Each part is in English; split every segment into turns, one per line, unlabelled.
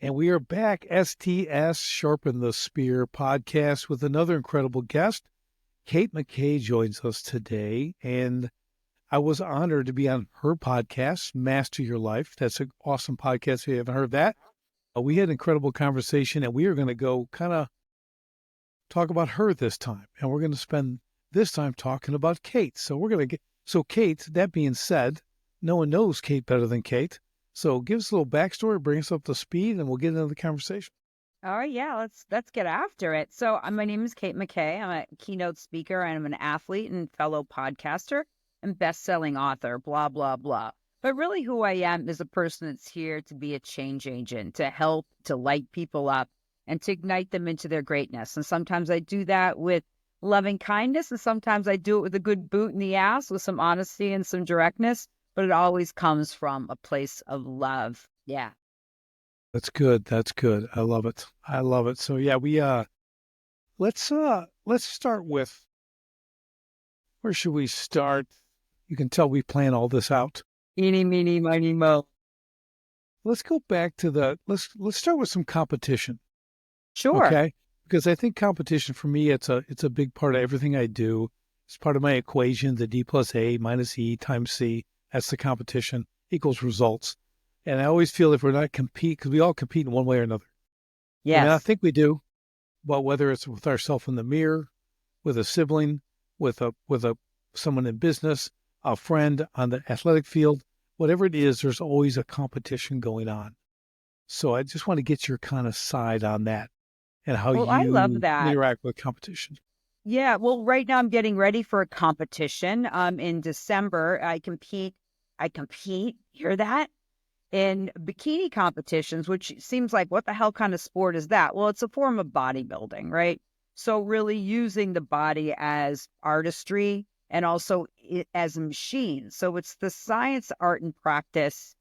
And we are back, STS, Sharpen the Spear podcast with another incredible guest. Kate McKay joins us today, and I was honored to be on her podcast, Master Your Life. That's an awesome podcast if you haven't heard that. We had an incredible conversation, and we are going to go kind of talk about her this time. And we're going to spend this time talking about Kate. So Kate, that being said, no one knows Kate better than Kate. So give us a little backstory, bring us up to speed, and we'll get into the conversation.
All right, yeah, let's get after it. So, my name is Kate McKay. I'm a keynote speaker. I'm an athlete and fellow podcaster and best-selling author, blah, blah, blah. But really who I am is a person that's here to be a change agent, to help, to light people up, and to ignite them into their greatness. And sometimes I do that with loving kindness, and sometimes I do it with a good boot in the ass, with some honesty and some directness. But it always comes from a place of love. Yeah.
That's good. That's good. I love it. I love it. So yeah, let's start with, where should we start? You can tell we plan all this out.
Eeny, meeny, miny, mo.
Let's go back to let's start with some competition.
Sure.
Okay? Because I think competition for me, it's a big part of everything I do. It's part of my equation, the D plus A minus E times C. That's the competition equals results. And I always feel if we're not because we all compete in one way or another.
Yes.
I mean, I think we do, but whether it's with ourselves in the mirror, with a sibling, with someone in business, a friend on the athletic field, whatever it is, there's always a competition going on. So I just want to get your kind of side on that and how
I love
you
that.
interact with competition.
Yeah, well, right now I'm getting ready for a competition. In December, I compete, hear that? In bikini competitions, which seems like, what the hell kind of sport is that? Well, it's a form of bodybuilding, right? So really using the body as artistry and also as a machine. So it's the science, art, and practice.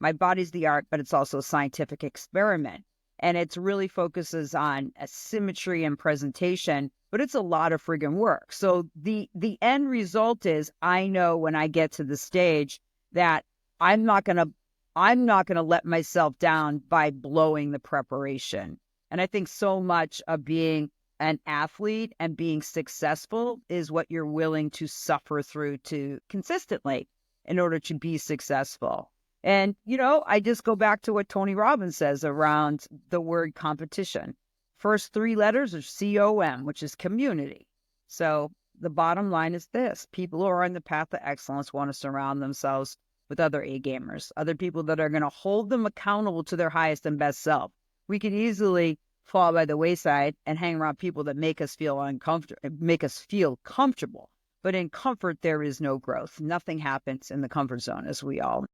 My body's the art, but it's also a scientific experiment. And it really focuses on symmetry and presentation, but it's a lot of friggin' work. So the end result is, I know when I get to the stage that I'm not going to let myself down by blowing the preparation. And I think so much of being an athlete and being successful is what you're willing to suffer through to consistently in order to be successful. And, I just go back to what Tony Robbins says around the word competition. First three letters are COM, which is community. So the bottom line is this: people who are on the path of excellence want to surround themselves with other A-gamers, other people that are going to hold them accountable to their highest and best self. We could easily fall by the wayside and hang around people that make us feel comfortable. But in comfort, there is no growth. Nothing happens in the comfort zone, as we all know.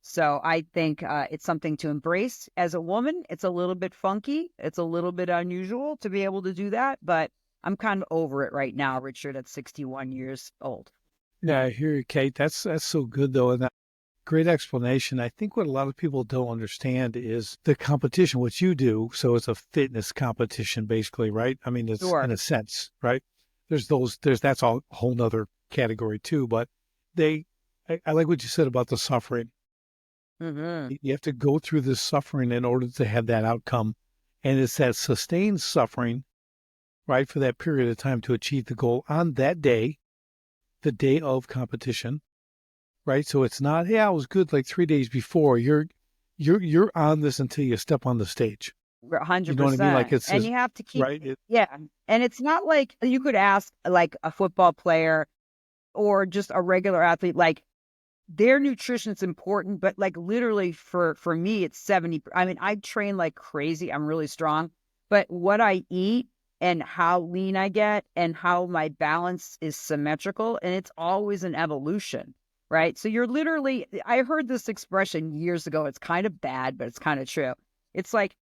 So I think it's something to embrace. As a woman, it's a little bit funky. It's a little bit unusual to be able to do that, but I'm kind of over it right now, Richard, at 61 years old.
Yeah, I hear you, Kate. That's so good, though. And great explanation. I think what a lot of people don't understand is the competition, what you do. So it's a fitness competition, basically, right? I mean, it's
Sure.
in a sense, right? That's all a whole nother category too. But I like what you said about the suffering.
Mm-hmm.
You have to go through this suffering in order to have that outcome. And it's that sustained suffering, right, for that period of time to achieve the goal on that day, the day of competition. Right. So it's not, hey, I was good like 3 days before. You're on this until you step on the stage.
100%.
You know what I mean? Like
and you have to keep,
right.
yeah. And it's not like you could ask like a football player or just a regular athlete, like their nutrition's important, but like literally for me, it's 70. I mean, I train like crazy. I'm really strong, but what I eat and how lean I get and how my balance is symmetrical, and it's always an evolution. Right. So you're literally, I heard this expression years ago. It's kind of bad, but it's kind of true. It's like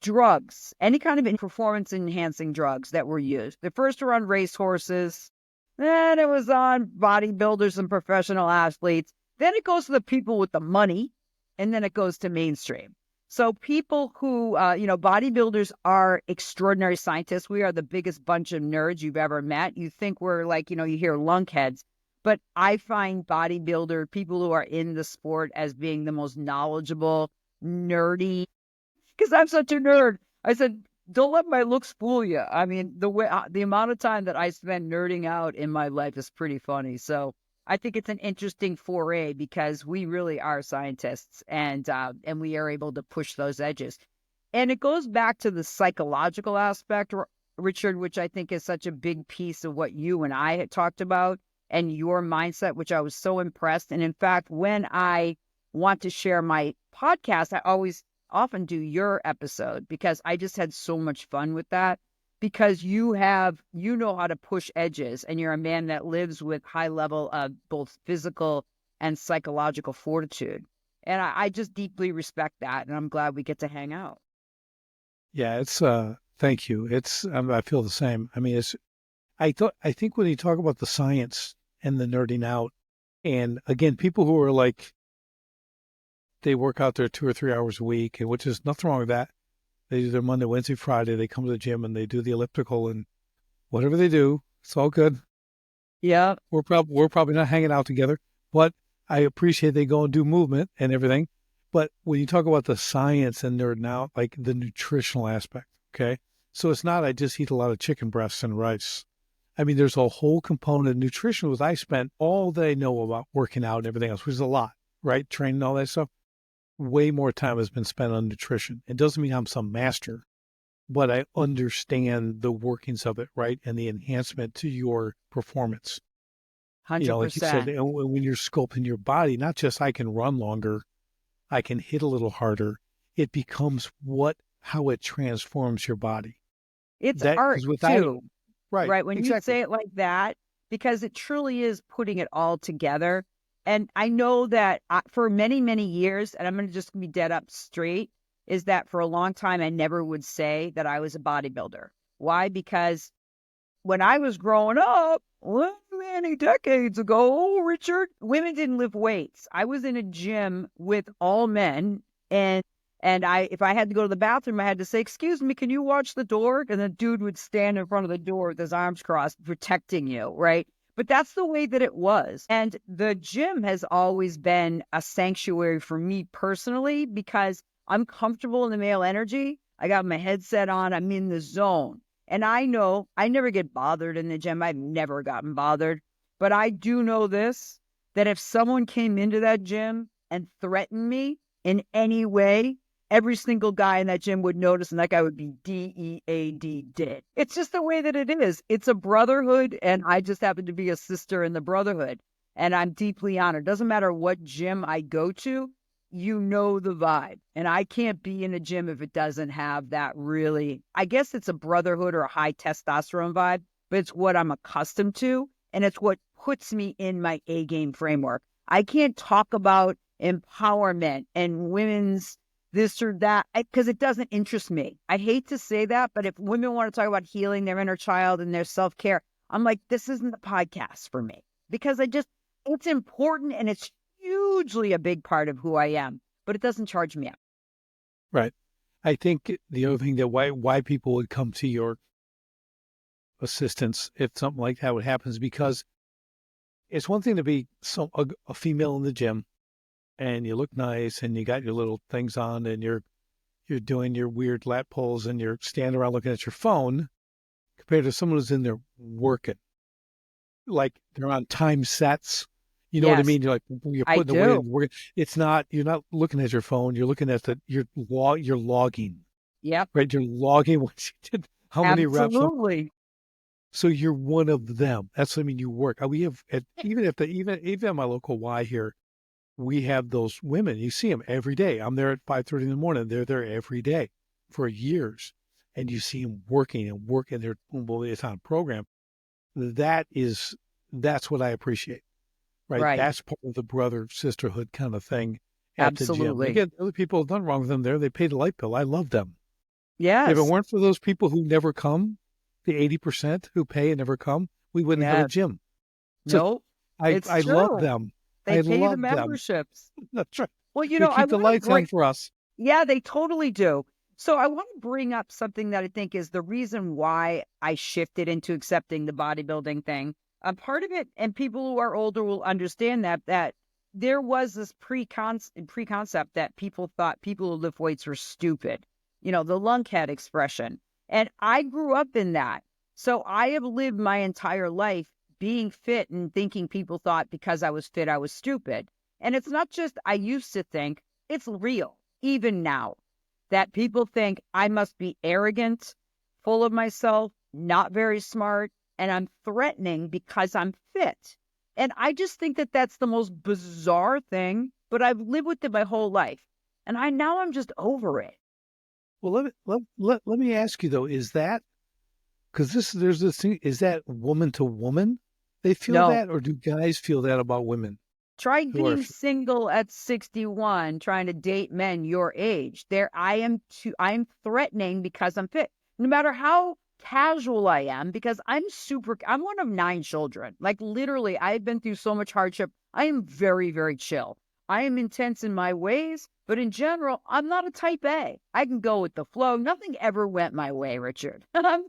drugs, any kind of performance enhancing drugs that were used. The first were on racehorses, then it was on bodybuilders and professional athletes. Then it goes to the people with the money, and then it goes to mainstream. So people who, bodybuilders are extraordinary scientists. We are the biggest bunch of nerds you've ever met. You think we're like, you hear lunkheads. But I find bodybuilder, people who are in the sport, as being the most knowledgeable, nerdy, because I'm such a nerd. I said, don't let my looks fool you. I mean, the amount of time that I spend nerding out in my life is pretty funny. So I think it's an interesting foray because we really are scientists, and we are able to push those edges. And it goes back to the psychological aspect, Richard, which I think is such a big piece of what you and I had talked about and your mindset, which I was so impressed. And in fact, when I want to share my podcast, I always often do your episode because I just had so much fun with that, because you know how to push edges, and you're a man that lives with high level of both physical and psychological fortitude. And I just deeply respect that. And I'm glad we get to hang out.
Yeah, it's thank you. It's I feel the same. I mean, I think when you talk about the science and the nerding out, and again, people who are like, they work out there 2 or 3 hours a week, and which is nothing wrong with that. They do their Monday, Wednesday, Friday. They come to the gym and they do the elliptical and whatever they do, it's all good.
Yeah.
We're probably not hanging out together, but I appreciate they go and do movement and everything. But when you talk about the science and nerding out, like the nutritional aspect, okay? So it's not I just eat a lot of chicken breasts and rice. I mean, there's a whole component of nutrition. Was I spent all that I know about working out and everything else, which is a lot, right? Training and all that stuff. Way more time has been spent on nutrition. It doesn't mean I'm some master, but I understand the workings of it, right? And the enhancement to your performance. Like you said,
100%.
when you're sculpting your body, not just I can run longer, I can hit a little harder. It becomes how it transforms your body.
It's
That,
art
because without it,
too,
right,
right? When you
exactly.
say it like that, because it truly is putting it all together. And I know that for many, many years, and I'm going to just be dead up straight, is that for a long time, I never would say that I was a bodybuilder. Why? Because when I was growing up, many decades ago, Richard, women didn't lift weights. I was in a gym with all men, and if I had to go to the bathroom, I had to say, "Excuse me, can you watch the door?" And the dude would stand in front of the door with his arms crossed, protecting you, right? But that's the way that it was. And the gym has always been a sanctuary for me personally because I'm comfortable in the male energy. I got my headset on, I'm in the zone. And I know I never get bothered in the gym. I've never gotten bothered. But I do know this, that if someone came into that gym and threatened me in any way, every single guy in that gym would notice, and that guy would be DEAD, dead. It's just the way that it is. It's a brotherhood, and I just happen to be a sister in the brotherhood. And I'm deeply honored. Doesn't matter what gym I go to, you know the vibe. And I can't be in a gym if it doesn't have that really, I guess it's a brotherhood or a high testosterone vibe, but it's what I'm accustomed to. And it's what puts me in my A game framework. I can't talk about empowerment and women's this or that because it doesn't interest me. I hate to say that, but if women want to talk about healing their inner child and their self-care, I'm like, this isn't the podcast for me because it's important and it's hugely a big part of who I am, but it doesn't charge me up.
Right. I think the other thing that why people would come to your assistance if something like that would happen is because it's one thing to be a female in the gym and you look nice and you got your little things on and you're doing your weird lat pulls and you're standing around looking at your phone compared to someone who's in there working. Like they're on time sets. You know what I
Yes,
mean? You're like, you're
I
putting the weight in.
do.
You're not looking at your phone. You're looking at you're logging,
Yep,
right? You're logging what you did, how many reps.
absolutely.
So you're one of them. That's what I mean. You work. We have even at my local Y here, we have those women. You see them every day. I'm there at 5:30 in the morning. They're there every day for years, and you see them working and working. It's on program. That's what I appreciate. Right.
Right.
That's part of the brother sisterhood kind of thing at the gym.
Absolutely.
Again, other people have done wrong with them there. They paid a light bill. I love them. If it
Yes.
weren't for those people who never come, the 80% who pay and never come, we wouldn't have a
Yes.
gym. So
No,
I
it's
I love
true.
them.
They
I
pay the
love them.
memberships.
That's right.
Well,
They
I
keep the
want to
lights on
bring,
for us.
yeah, they totally do. So I want to bring up something that I think is the reason why I shifted into accepting the bodybuilding thing. Part of it, and people who are older will understand that there was this preconcept that people thought people who lift weights were stupid. the lunkhead expression. And I grew up in that. So I have lived my entire life being fit and thinking people thought because I was fit, I was stupid. And it's not just I used to think, it's real, even now, that people think I must be arrogant, full of myself, not very smart, and I'm threatening because I'm fit. And I just think that that's the most bizarre thing, but I've lived with it my whole life. And I'm just over it.
Well, let me ask you though, is that because there's this thing, is that woman to woman they feel
No,
that, or do guys feel that about women
try
who are
being single at 61, trying to date men your age. I'm threatening because I'm fit. No matter how casual I am, because I'm one of 9 children. Like literally, I've been through so much hardship. I am very, very chill. I am intense in my ways, but in general, I'm not a type A. I can go with the flow. Nothing ever went my way, Richard. I'm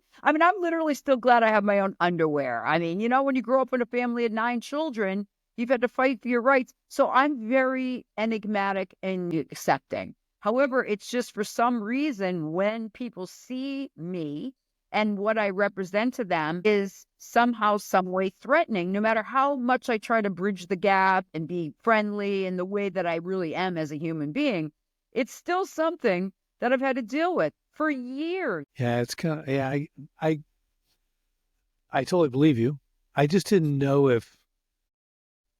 literally still glad I have my own underwear. I mean, when you grow up in a family of 9 children, you've had to fight for your rights. So I'm very enigmatic and accepting. However, it's just for some reason when people see me and what I represent to them is somehow, some way threatening, no matter how much I try to bridge the gap and be friendly in the way that I really am as a human being, it's still something that I've had to deal with for years.
yeah, it's kind of yeah, I I totally believe you. I just didn't know if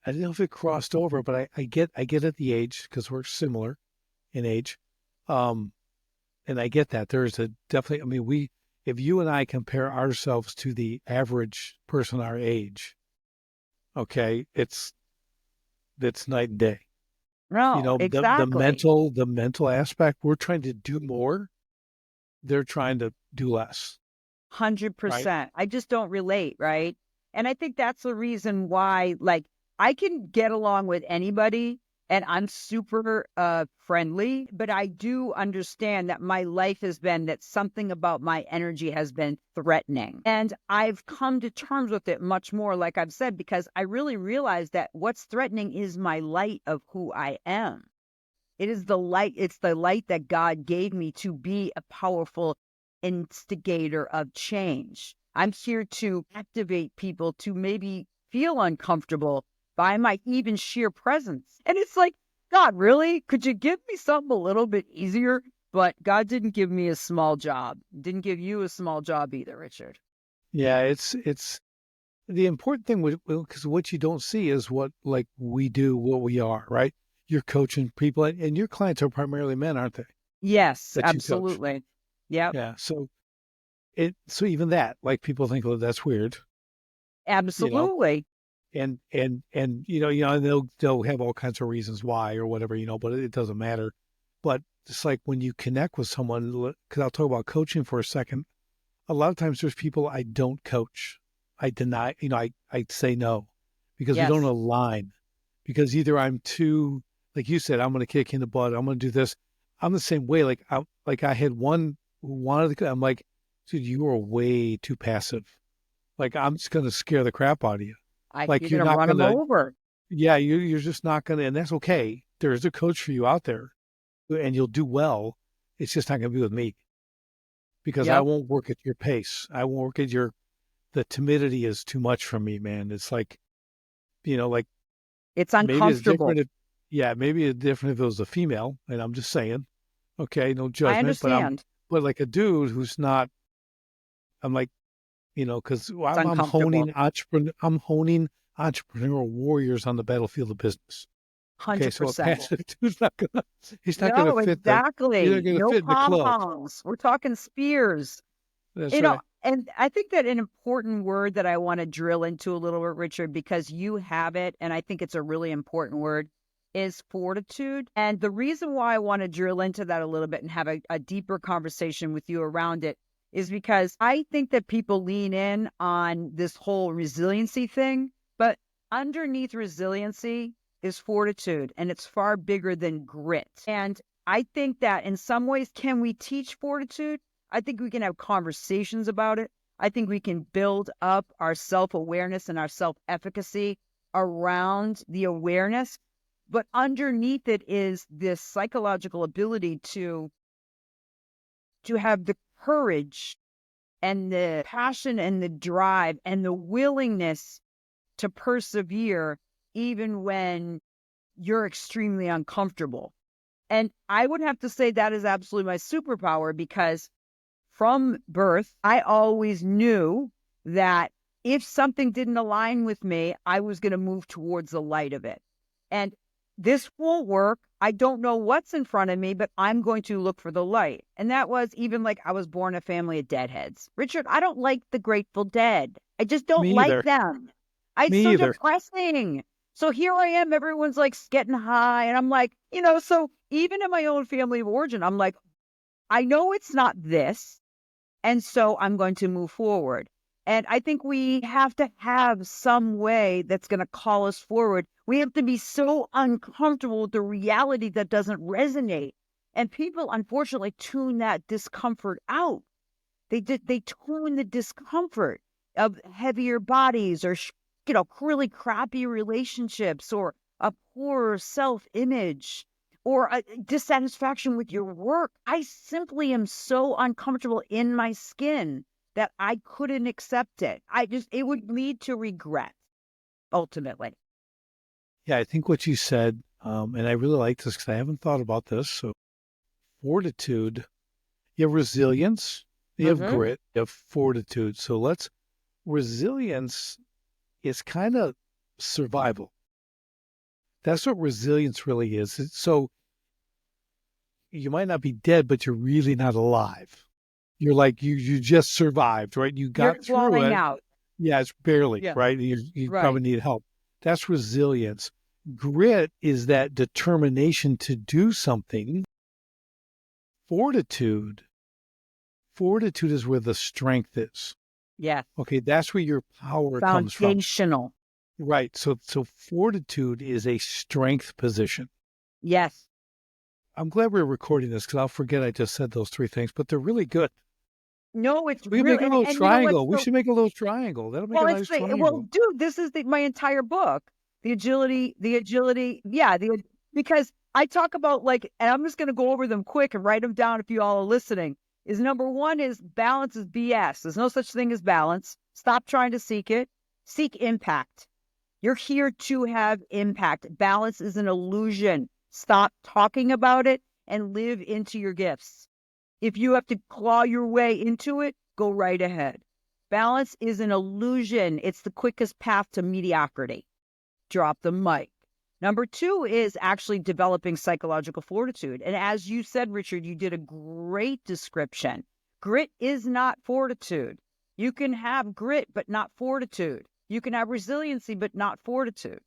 I didn't know if it crossed over, but I get at the age because we're similar in age. Um, and I get that there's a definitely, I mean, if you and I compare ourselves to the average person our age, okay, it's night and day.
No, exactly.
The mental aspect, we're trying to do more. They're trying to do less, right?
100%. I just don't relate, right? And I think that's the reason why, like, I can get along with anybody and I'm super friendly, but I do understand that my life has been that something about my energy has been threatening. And I've come to terms with it much more, like I've said, because I really realize that what's threatening is my light of who I am. It is the light. It's the light that God gave me to be a powerful instigator of change. I'm here to activate people to maybe feel uncomfortable by my even sheer presence. And it's like, God, really? Could you give me something a little bit easier? But God didn't give me a small job. Didn't give you a small job either, Richard.
Yeah, it's the important thing with because what you don't see is what like we do, what we are, right? You're coaching people, and your clients are primarily men, aren't they?
Yes,
That you coach.
absolutely. Yep,
Yeah. So even that, like people think, oh, that's weird, you know,
absolutely.
and and they'll have all kinds of reasons why or whatever, but it doesn't matter. But it's like when you connect with someone, because I'll talk about coaching for a second. A lot of times there's people I don't coach. I deny, I say no because we don't
Yes,
align. Because either I'm too, like you said, I'm going to kick in the butt. I'm going to do this. I'm the same way. I had one who wanted to, I'm like, dude, you are way too passive. Like, I'm just going to scare the crap out of you. Like,
you're
you're
going to
not
run
going
them
to,
over.
yeah, you're just not going to, and that's okay. There's a coach for you out there and you'll do well. It's just not going to be with me because I
Yep.
won't work at your pace. I won't work at the timidity is too much for me, man. It's like, like
It's
maybe it's
uncomfortable.
different yeah, maybe it's different if it was a female, and I'm just saying, okay, no
I
judgment,
understand.
but like a dude who's not, I'm like, because
It's
I'm
uncomfortable.
I'm honing entrepreneurial warriors on the battlefield of business. Okay, so a
100%.
passive dude's not gonna,
No,
he's not
exactly.
gonna
No
fit in the club.
pom-poms. We're talking spears.
That's right.
And I think that an important word that I want to drill into a little bit, Richard, because you have it, and I think it's a really important word, is fortitude. And the reason why I want to drill into that a little bit and have a deeper conversation with you around it is because I think that people lean in on this whole resiliency thing, but underneath resiliency is fortitude, and it's far bigger than grit. And I think that in some ways, can we teach fortitude? I think we can have conversations about it. I think we can build up our self awareness and our self efficacy around the awareness. But underneath it is this psychological ability to to have the courage and the passion and the drive and the willingness to persevere even when you're extremely uncomfortable. And I would have to say that is absolutely my superpower, because from birth, I always knew that if something didn't align with me, I was going to move towards the light of it. And this will work. I don't know what's in front of me, but I'm going to look for the light. And that was even like I was born in a family of deadheads. Richard, I don't like the Grateful Dead. I just don't
Me
like
either.
them. It's
Me
so
either.
depressing. So here I am, everyone's like getting high. And I'm like, so even in my own family of origin, I'm like, I know it's not this. And so I'm going to move forward. And I think we have to have some way that's going to call us forward. We have to be so uncomfortable with the reality that doesn't resonate. And people, unfortunately, tune that discomfort out. They tune the discomfort of heavier bodies, or, really crappy relationships, or a poor self-image, or a dissatisfaction with your work. I simply am so uncomfortable in my skin that I couldn't accept it. It would lead to regret, ultimately.
Yeah, I think what you said, and I really like this because I haven't thought about this. So, fortitude, you have resilience, you have
Mm-hmm.
grit, you have fortitude. So, resilience is kind of survival. That's what resilience really is. So, you might not be dead, but you're really not alive. You're like, you just survived, right? You
You're
got through
clawing
it.
out.
Yeah, it's barely,
Yeah,
right? You probably
right.
need help. That's resilience. Grit is that determination to do something. Fortitude, fortitude is where the strength is.
Yeah.
Okay, that's where your power comes from.
Foundational.
Right. So fortitude is a strength position.
Yes.
I'm glad we're recording this because I'll forget I just said those three things, but they're really good.
No, it's
We can make
real.
a little
And you know what's
triangle. We
so
should make a little triangle. That'll make a nice
well,
triangle.
dude, this is my entire book. The agility. Yeah. Because I talk about, like, and I'm just going to go over them quick and write them down if you all are listening. Is number one is balance is BS. There's no such thing as balance. Stop trying to seek it. Seek impact. You're here to have impact. Balance is an illusion. Stop talking about it and live into your gifts. If you have to claw your way into it, go right ahead. Balance is an illusion. It's the quickest path to mediocrity. Drop the mic. Number two is actually developing psychological fortitude. And as you said, Richard, you did a great description. Grit is not fortitude. You can have grit, but not fortitude. You can have resiliency, but not fortitude.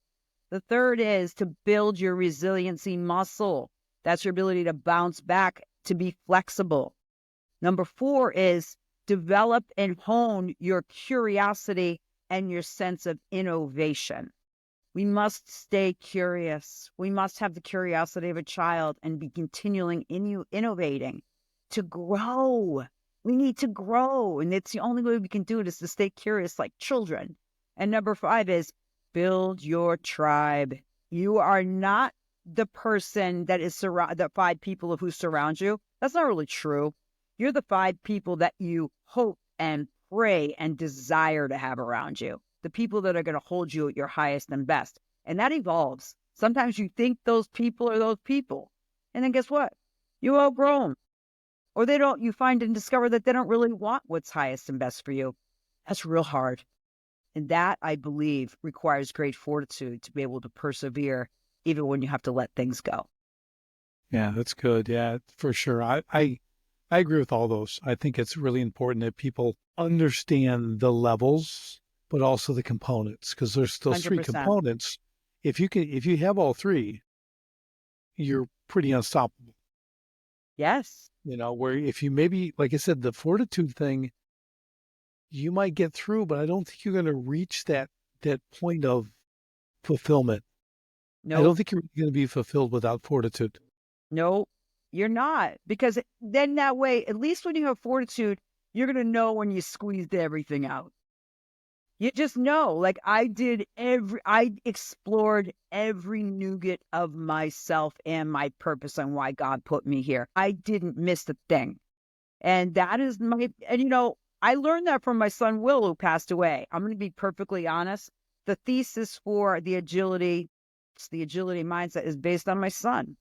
The third is to build your resiliency muscle. That's your ability to bounce back, to be flexible. Number four is develop and hone your curiosity and your sense of innovation. We must stay curious. We must have the curiosity of a child and be continually innovating to grow. We need to grow. And it's the only way we can do it is to stay curious like children. And number five is build your tribe. You are not the person that is the five people who surround you. That's not really true. You're the five people that you hope and pray and desire to have around you. The people that are going to hold you at your highest and best. And that evolves. Sometimes you think those people are those people. And then guess what? You outgrow them. Or you find and discover that they don't really want what's highest and best for you. That's real hard. And that, I believe, requires great fortitude to be able to persevere, even when you have to let things go.
Yeah, that's good. Yeah, for sure. I agree with all those. I think it's really important that people understand the levels, but also the components, because there's those three
100%.
components. If you have all three, you're pretty unstoppable.
Yes.
Where if you maybe, like I said, the fortitude thing, you might get through, but I don't think you're going to reach that point of fulfillment. I
Nope.
don't think you're going to be fulfilled without fortitude.
No, you're not. Because then that way, at least when you have fortitude, you're going to know when you squeezed everything out. You just know, like I explored every nougat of myself and my purpose and why God put me here. I didn't miss a thing. And that is and I learned that from my son, Will, who passed away. I'm going to be perfectly honest. The thesis for the agility mindset is based on my son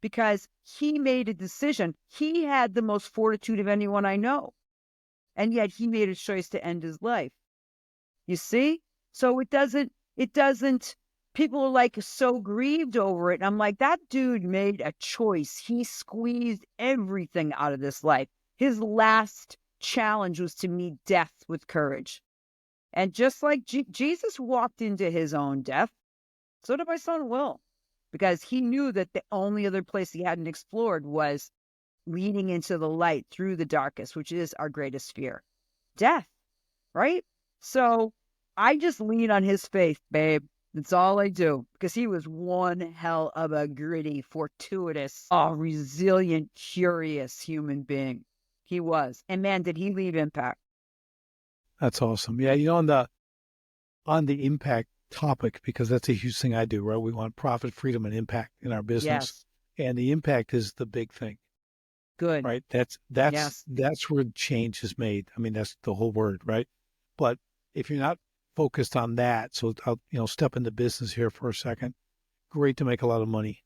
because he made a decision. He had the most fortitude of anyone I know. And yet he made a choice to end his life. You see? So it doesn't, people are like so grieved over it. And I'm like, that dude made a choice. He squeezed everything out of this life. His last challenge was to meet death with courage. And just like Jesus walked into his own death, so did my son Will, because he knew that the only other place he hadn't explored was leading into the light through the darkest, which is our greatest fear, death, right? So I just lean on his faith, babe. That's all I do, because he was one hell of a gritty, fortuitous, resilient, curious human being. He was. And man, did he leave impact.
That's awesome. Yeah, on the impact topic, because that's a huge thing I do, right? We want profit, freedom, and impact in our business.
Yes.
And the impact is the big thing,
Good.
right?
Yes.
That's where change is made. I mean, that's the whole word, right? But if you're not focused on that, so I'll step into business here for a second. Great to make a lot of money.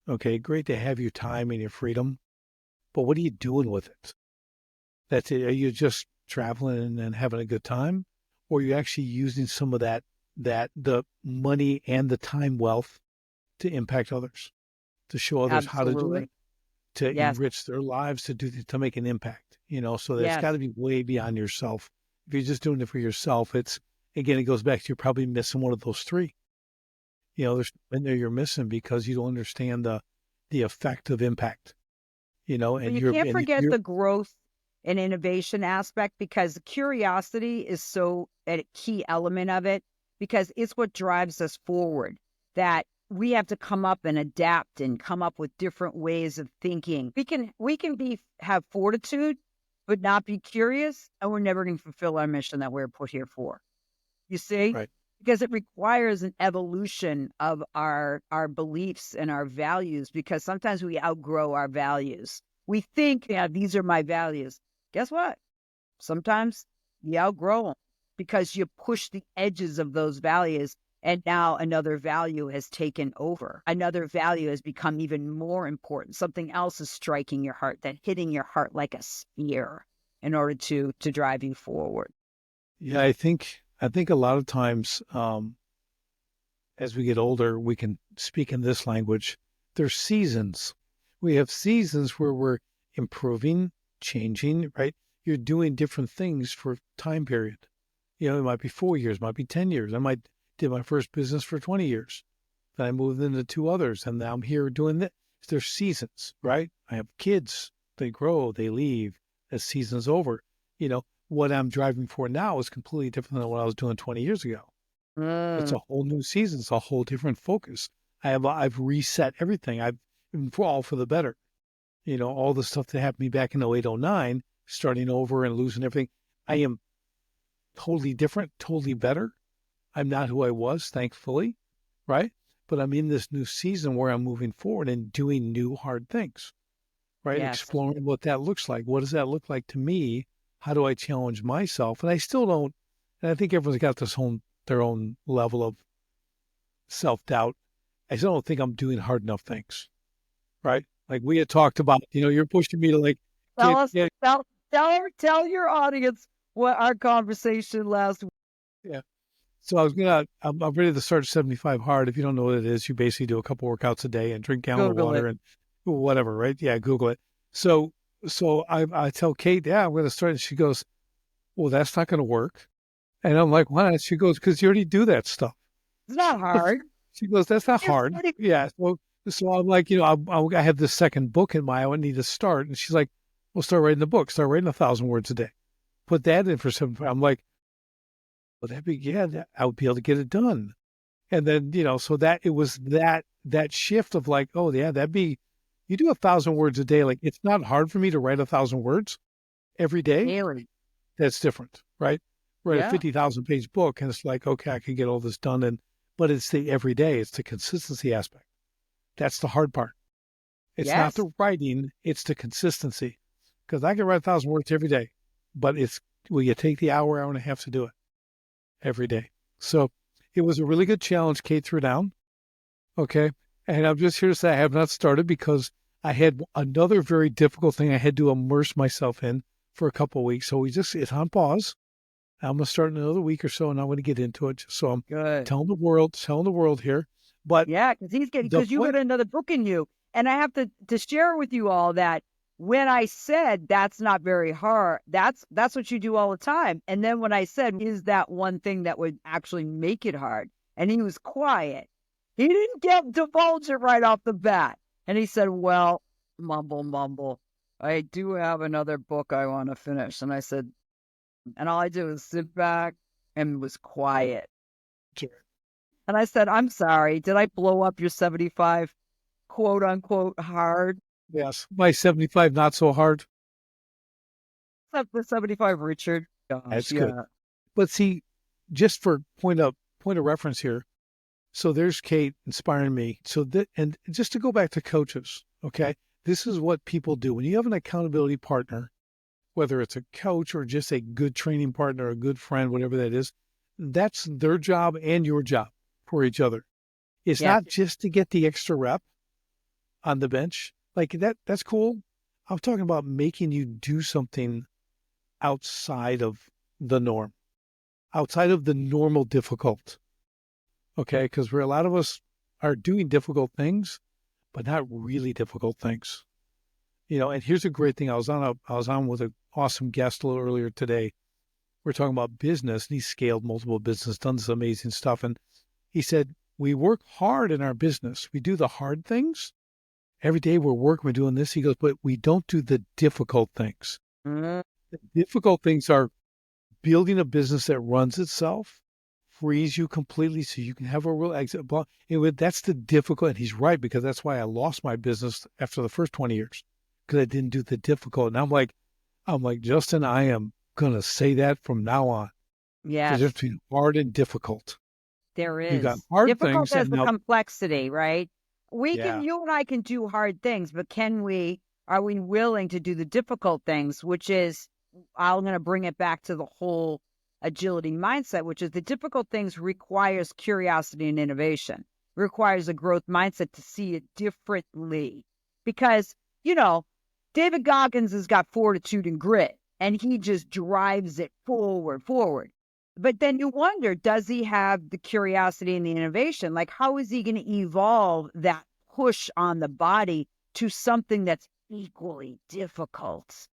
Okay, great to have your time and your freedom. But what are you doing with it? That's it. Are you just traveling and having a good time? Or are you actually using some of the money and the time wealth to impact others, to show others how to do it,
Absolutely.
to
Yes.
enrich their lives, to make an impact, so that's got
Yes.
to be way beyond yourself. If you're just doing it for yourself, again, it goes back to you're probably missing one of those three. There's in there you're missing because you don't understand the effect of impact,
Well,
and
you can't forget the growth and innovation aspect, because curiosity is so a key element of it, because it's what drives us forward. That we have to come up and adapt and come up with different ways of thinking. We can have fortitude, but not be curious, and we're never going to fulfill our mission that we're put here for. You see?
right.
Because it requires an evolution of our beliefs and our values, because sometimes we outgrow our values. We think, yeah, these are my values. Guess what? Sometimes you outgrow them because you push the edges of those values, and now another value has taken over. Another value has become even more important. Something else is striking your heart, that hitting your heart like a spear in order to drive you forward.
Yeah, I think a lot of times, as we get older, we can speak in this language. There's seasons. We have seasons where we're improving, changing, right? You're doing different things for time period. It might be 4 years, might be 10 years. I might did my first business for 20 years. Then I moved into two others, and now I'm here doing this. There's seasons, right? I have kids. They grow, they leave. As season's over. What I'm driving for now is completely different than what I was doing 20 years ago. It's
Mm,
a whole new season. It's a whole different focus. I've reset everything. All for the better. All the stuff that happened to me back in 08, 09, starting over and losing everything. I am totally different, totally better. I'm not who I was, thankfully, right? But I'm in this new season where I'm moving forward and doing new hard things, right?
yes.
Exploring what that looks like. What does that look like to me? How do I challenge myself? And I still don't, and I think everyone's got their own level of self-doubt. I still don't think I'm doing hard enough things, right? Like we had talked about, you're pushing me to like
Tell
get,
us,
get
tell your audience what our conversation last week.
yeah. So I'm ready to start 75 hard. If you don't know what it is, you basically do a couple workouts a day and drink a gallon of
Google
water
it.
and whatever, right? Yeah, Google it. So I tell Kate, yeah, I'm going to start. And she goes, well, that's not going to work. And I'm like, why not? She goes, because you already do that stuff.
It's not hard.
She goes, that's not
It's
hard.
pretty.
Yeah. So I'm like, I have this second book in I would need to start. And she's like, well, start writing the book. Start writing 1,000 words a day. Put that in for 7. I'm like, well, I would be able to get it done. And then, so that it was that shift of like, oh yeah, you do 1,000 words a day. Like it's not hard for me to write 1,000 words every day.
Daily.
That's different, right? Write a
Yeah.
50,000 page book and it's like, okay, I can get all this done. But it's the everyday, it's the consistency aspect. That's the hard part. It's not
Yes.
the writing, it's the consistency. because I can write 1,000 words every day, but will you take the hour and a half to do it every day? So it was a really good challenge Kate threw down. Okay. And I'm just here to say I have not started because I had another very difficult thing I had to immerse myself in for a couple of weeks. So it's on pause. I'm going to start in another week or so, and I'm going to get into it. So I'm
Good.
telling the world here. But
Yeah, because you got another book in you. And I have to share with you all that when I said that's not very hard, that's what you do all the time. And then when I said, is that one thing that would actually make it hard? And he was quiet. He didn't divulge it right off the bat. And he said, well, mumble, mumble. I do have another book I want to finish. And I said, and all I did was sit back and was quiet. And I said, I'm sorry. Did I blow up your 75 quote unquote hard?
yes, my 75 not so hard.
Except the 75 Richard.
That's
Yeah.
good. But see, just for point of reference here. So there's Kate inspiring me. And just to go back to coaches, okay, this is what people do. When you have an accountability partner, whether it's a coach or just a good training partner, a good friend, whatever that is, that's their job and your job for each other. It's
Yeah.
not just to get the extra rep on the bench. Like that's cool. I'm talking about making you do something outside of the norm, outside of the normal difficult. Okay, because a lot of us are doing difficult things, but not really difficult things. And here's a great thing. I was on with an awesome guest a little earlier today. We're talking about business, and he scaled multiple business, done some amazing stuff. And he said, we work hard in our business. We do the hard things. Every day we're working, we're doing this. He goes, but we don't do the difficult things.
Mm-hmm.
The difficult things are building a business that runs itself, frees you completely so you can have a real exit. Anyway, that's the difficult. And he's right, because that's why I lost my business after the first 20 years, because I didn't do the difficult. And I'm like, Justin, I am going to say that from now on.
Yes.
There's between hard and difficult.
There is.
You got hard
Difficult
things.
as the complexity, right?
Yeah.
You and I can do hard things, but are we willing to do the difficult things, which is, I'm going to bring it back to the whole agility mindset, which is the difficult things requires curiosity and innovation, requires a growth mindset to see it differently. Because, David Goggins has got fortitude and grit, and he just drives it forward. But then you wonder, does he have the curiosity and the innovation? Like, how is he going to evolve that push on the body to something that's equally difficult,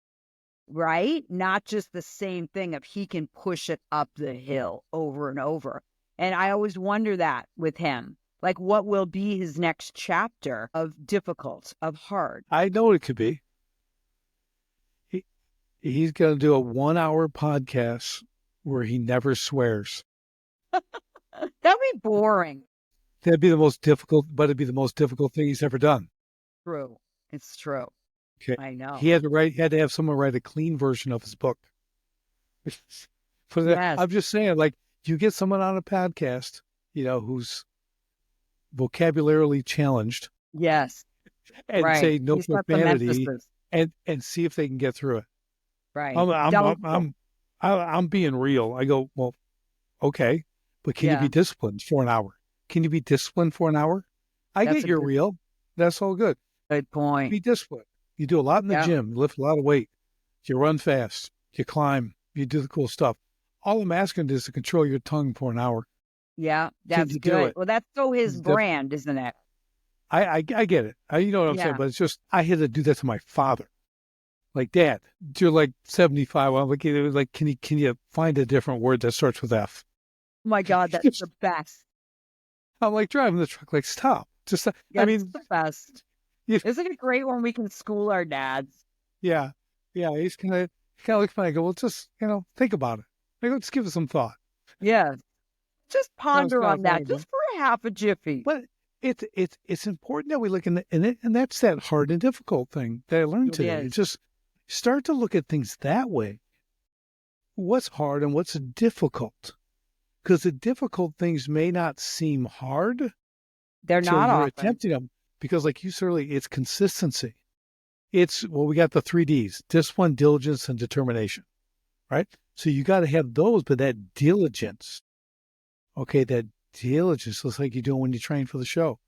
right? Not just the same thing if he can push it up the hill over and over. And I always wonder that with him. Like, what will be his next chapter of difficult, of hard?
I know it could be. He's going to do a 1-hour podcast where he never swears.
That'd be boring.
That'd be the most difficult, but it'd be the most difficult thing he's ever done.
True. It's true.
Okay.
I know.
He had to have someone write a clean version of his book.
Yes.
I'm just saying, like, you get someone on a podcast, who's vocabularily challenged.
Yes.
And
right.
say no profanity and see if they can get through it.
Right.
I'm being real. I go, well, okay, but can you be disciplined for an hour? Can you be disciplined for an hour? I get you're real. That's all good.
Good point.
Be disciplined. You do a lot in the gym, you lift a lot of weight, you run fast, you climb, you do the cool stuff. All I'm asking is to control your tongue for an hour.
Yeah, that's good. Well, that's so his brand, isn't it?
I get it. You know what I'm saying? But it's just, I had to do that to my father. Like, Dad, you're like 75. I'm like, can you find a different word that starts with F?
Oh my God, that's the best.
I'm like driving the truck, like, stop. Just,
that's the best. Isn't it great when we can school our dads?
Yeah. He's kind of looks funny. I go, well, just, think about it. I go, just give it some thought.
Yeah. Just ponder on that, just for a half a jiffy.
But it's important that we look in it, and that's that hard and difficult thing that I learned today. It's just start to look at things that way. What's hard and what's difficult? Because the difficult things may not seem hard.
They're not
you're
often.
attempting them, because like you said earlier, it's consistency. we got the 3 Ds: discipline, diligence, and determination, right? So you got to have those, but that diligence, okay, that diligence looks like you're doing when you train for the show.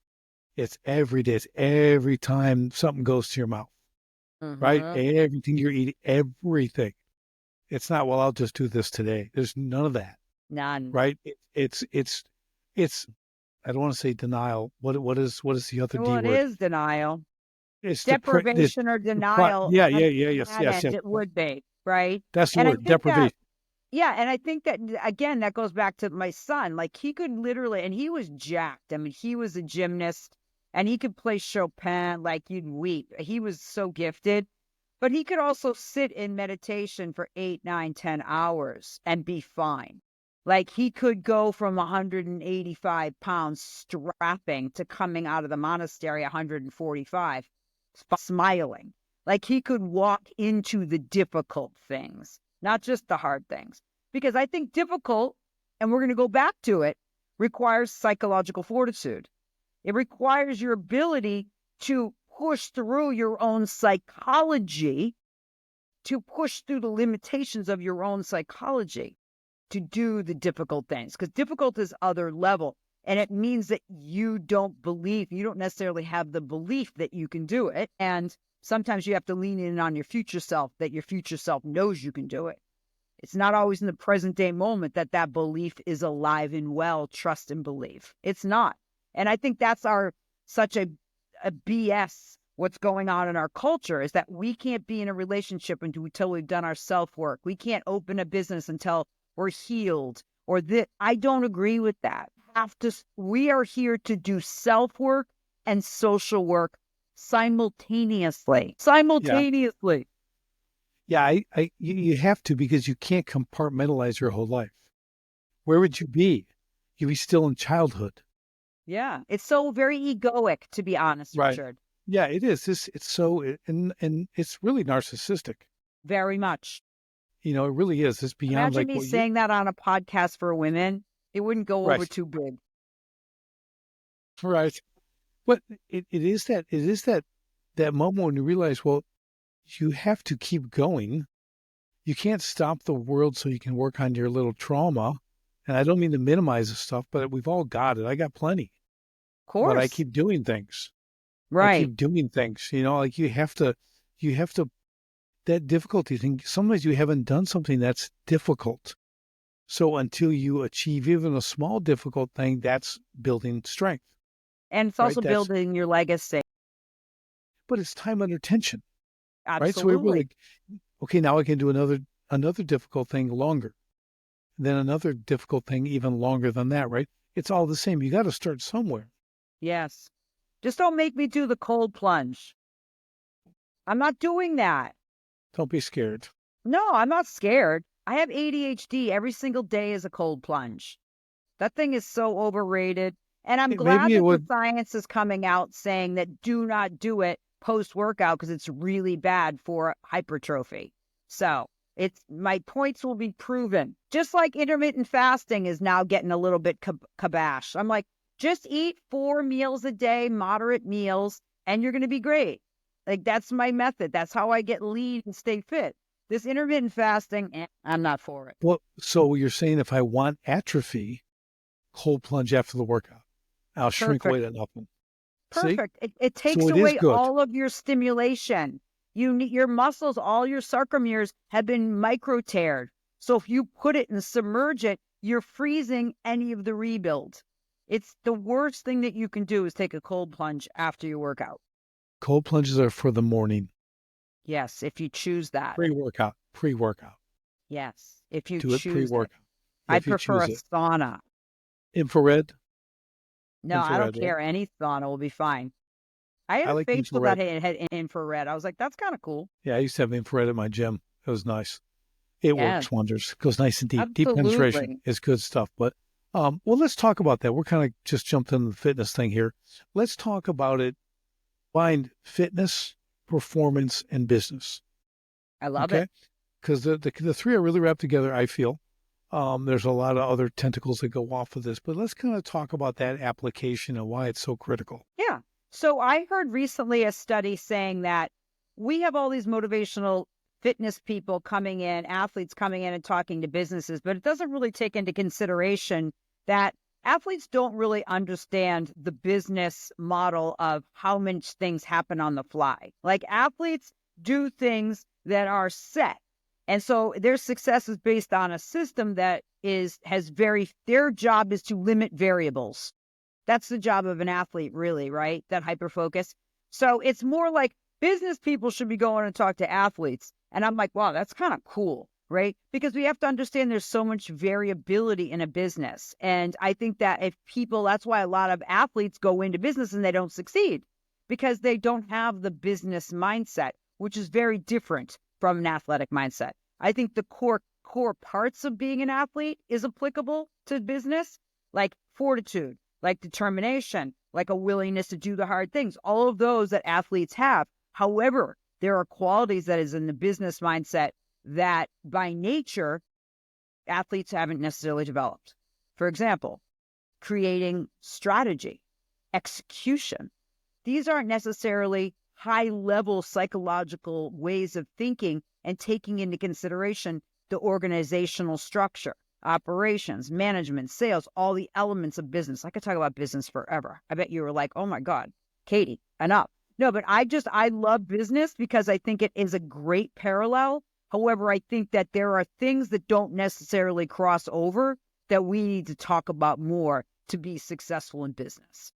It's every day. It's every time something goes to your mouth, right?
Mm-hmm.
Everything you're eating, everything. It's not, well, I'll just do this today. There's none of that,
None.
right? It's, I don't want to say denial. What is the other
Well,
D
it
word?
is denial.
It's
Deprivation or denial
yeah,
on
yes,
that
yes,
end,
yes.
it would be, right?
That's the
And I
word,
think that,
deprivation.
yeah, and I think that again, that goes back to my son. Like he could literally, and he was jacked. I mean, he was a gymnast and he could play Chopin like you'd weep. He was so gifted, but he could also sit in meditation for 8, 9, 10 hours and be fine. Like he could go from 185 pounds strapping to coming out of the monastery 145, smiling. Like he could walk into the difficult things, not just the hard things. Because I think difficult, and we're going to go back to it, requires psychological fortitude. It requires your ability to push through your own psychology, to push through the limitations of your own psychology to do the difficult things. Because difficult is other level. And it means that you don't necessarily have the belief that you can do it. And sometimes you have to lean in on your future self, that your future self knows you can do it. It's not always in the present day moment that that belief is alive and well, trust and believe. It's not. And I think that's such a BS. What's going on in our culture is that we can't be in a relationship until we've done our self-work. We can't open a business until we're healed or that. I don't agree with that. We are here to do self-work and social work simultaneously.
Yeah.
Simultaneously.
Yeah, you have to, because you can't compartmentalize your whole life. Where would you be? You'd be still in childhood.
Yeah. It's so very egoic, to be honest,
Right.
Richard.
Yeah, it is. It's so, and it's really narcissistic.
Very much.
You know, it really is. It's beyond
Imagine
like
me
what you,
saying that on a podcast for women. It wouldn't go over
right,
too big.
right. But it is that moment when you realize, well, you have to keep going. You can't stop the world so you can work on your little trauma. And I don't mean to minimize the stuff, but we've all got it. I got plenty,
Of
but I
course.
keep doing things. I
Right.
keep doing things, like you have to, that difficulty thing. Sometimes you haven't done something that's difficult. So until you achieve even a small difficult thing, that's building strength,
And it's
right?
also building your legacy.
But it's time under tension, right? So we're
Absolutely.
like, okay, now I can do another difficult thing longer, then another difficult thing even longer than that, right? It's all the same. You got to start somewhere.
Yes. Just don't make me do the cold plunge. I'm not doing that.
Don't be scared.
No, I'm not scared. I have ADHD. Every single day is a cold plunge. That thing is so overrated. And I'm
Maybe
glad
it
that the
would.
science is coming out saying that do not do it post workout because it's really bad for hypertrophy. So it's my points will be proven. Just like intermittent fasting is now getting a little bit kabash. I'm like, just eat 4 meals a day, moderate meals, and you're going to be great. Like that's my method. That's how I get lean and stay fit. This intermittent fasting, I'm not for it.
Well, so you're saying if I want atrophy, cold plunge after the workout, I'll shrink
Perfect.
weight at nothing. See?
Perfect. It
So
takes
it is
away
good.
all of your stimulation. You need your muscles, all your sarcomeres have been micro teared. So if you put it and submerge it, you're freezing any of the rebuild. It's the worst thing that you can do is take a cold plunge after your workout.
Cold plunges are for the morning,
Yes, if you choose that.
pre-workout.
Yes, if you
Do it
choose it.
pre-workout
I
if you
prefer a
choose it.
sauna.
Infrared,
No, I don't
infrared, right?
care. Any sauna will be fine. I had
I
a
like
facial that
infrared.
had infrared. I was like, that's kind of cool.
Yeah, I used to have infrared at my gym. It was nice. It
Yeah,
works wonders. Goes nice and deep. Deep penetration
absolutely.
is good stuff. But well, let's talk about that. We're kind of just jumped into the fitness thing here. Let's talk about it. Find fitness, performance, and business.
I love
Okay,
it.
because the three are really wrapped together. I feel there's a lot of other tentacles that go off of this, but let's kind of talk about that application and why it's so critical.
Yeah. So I heard recently a study saying that we have all these motivational fitness people coming in, athletes coming in and talking to businesses, but it doesn't really take into consideration that athletes don't really understand the business model of how much things happen on the fly. Like athletes do things that are set. And so their success is based on a system that their job is to limit variables. That's the job of an athlete, really, right? That hyper focus. So it's more like business people should be going and talk to athletes. And I'm like, wow, that's kind of cool, right? Because we have to understand there's so much variability in a business. And I think that that's why a lot of athletes go into business and they don't succeed because they don't have the business mindset, which is very different from an athletic mindset. I think the core parts of being an athlete is applicable to business, like fortitude, like determination, like a willingness to do the hard things, all of those that athletes have. However, there are qualities that is in the business mindset that by nature, athletes haven't necessarily developed. For example, creating strategy, execution. These aren't necessarily high-level psychological ways of thinking and taking into consideration the organizational structure, operations, management, sales, all the elements of business. I could talk about business forever. I bet you were like, oh my God, Katie, enough. No, but I love business because I think it is a great parallel. However, I think that there are things that don't necessarily cross over that we need to talk about more to be successful in business.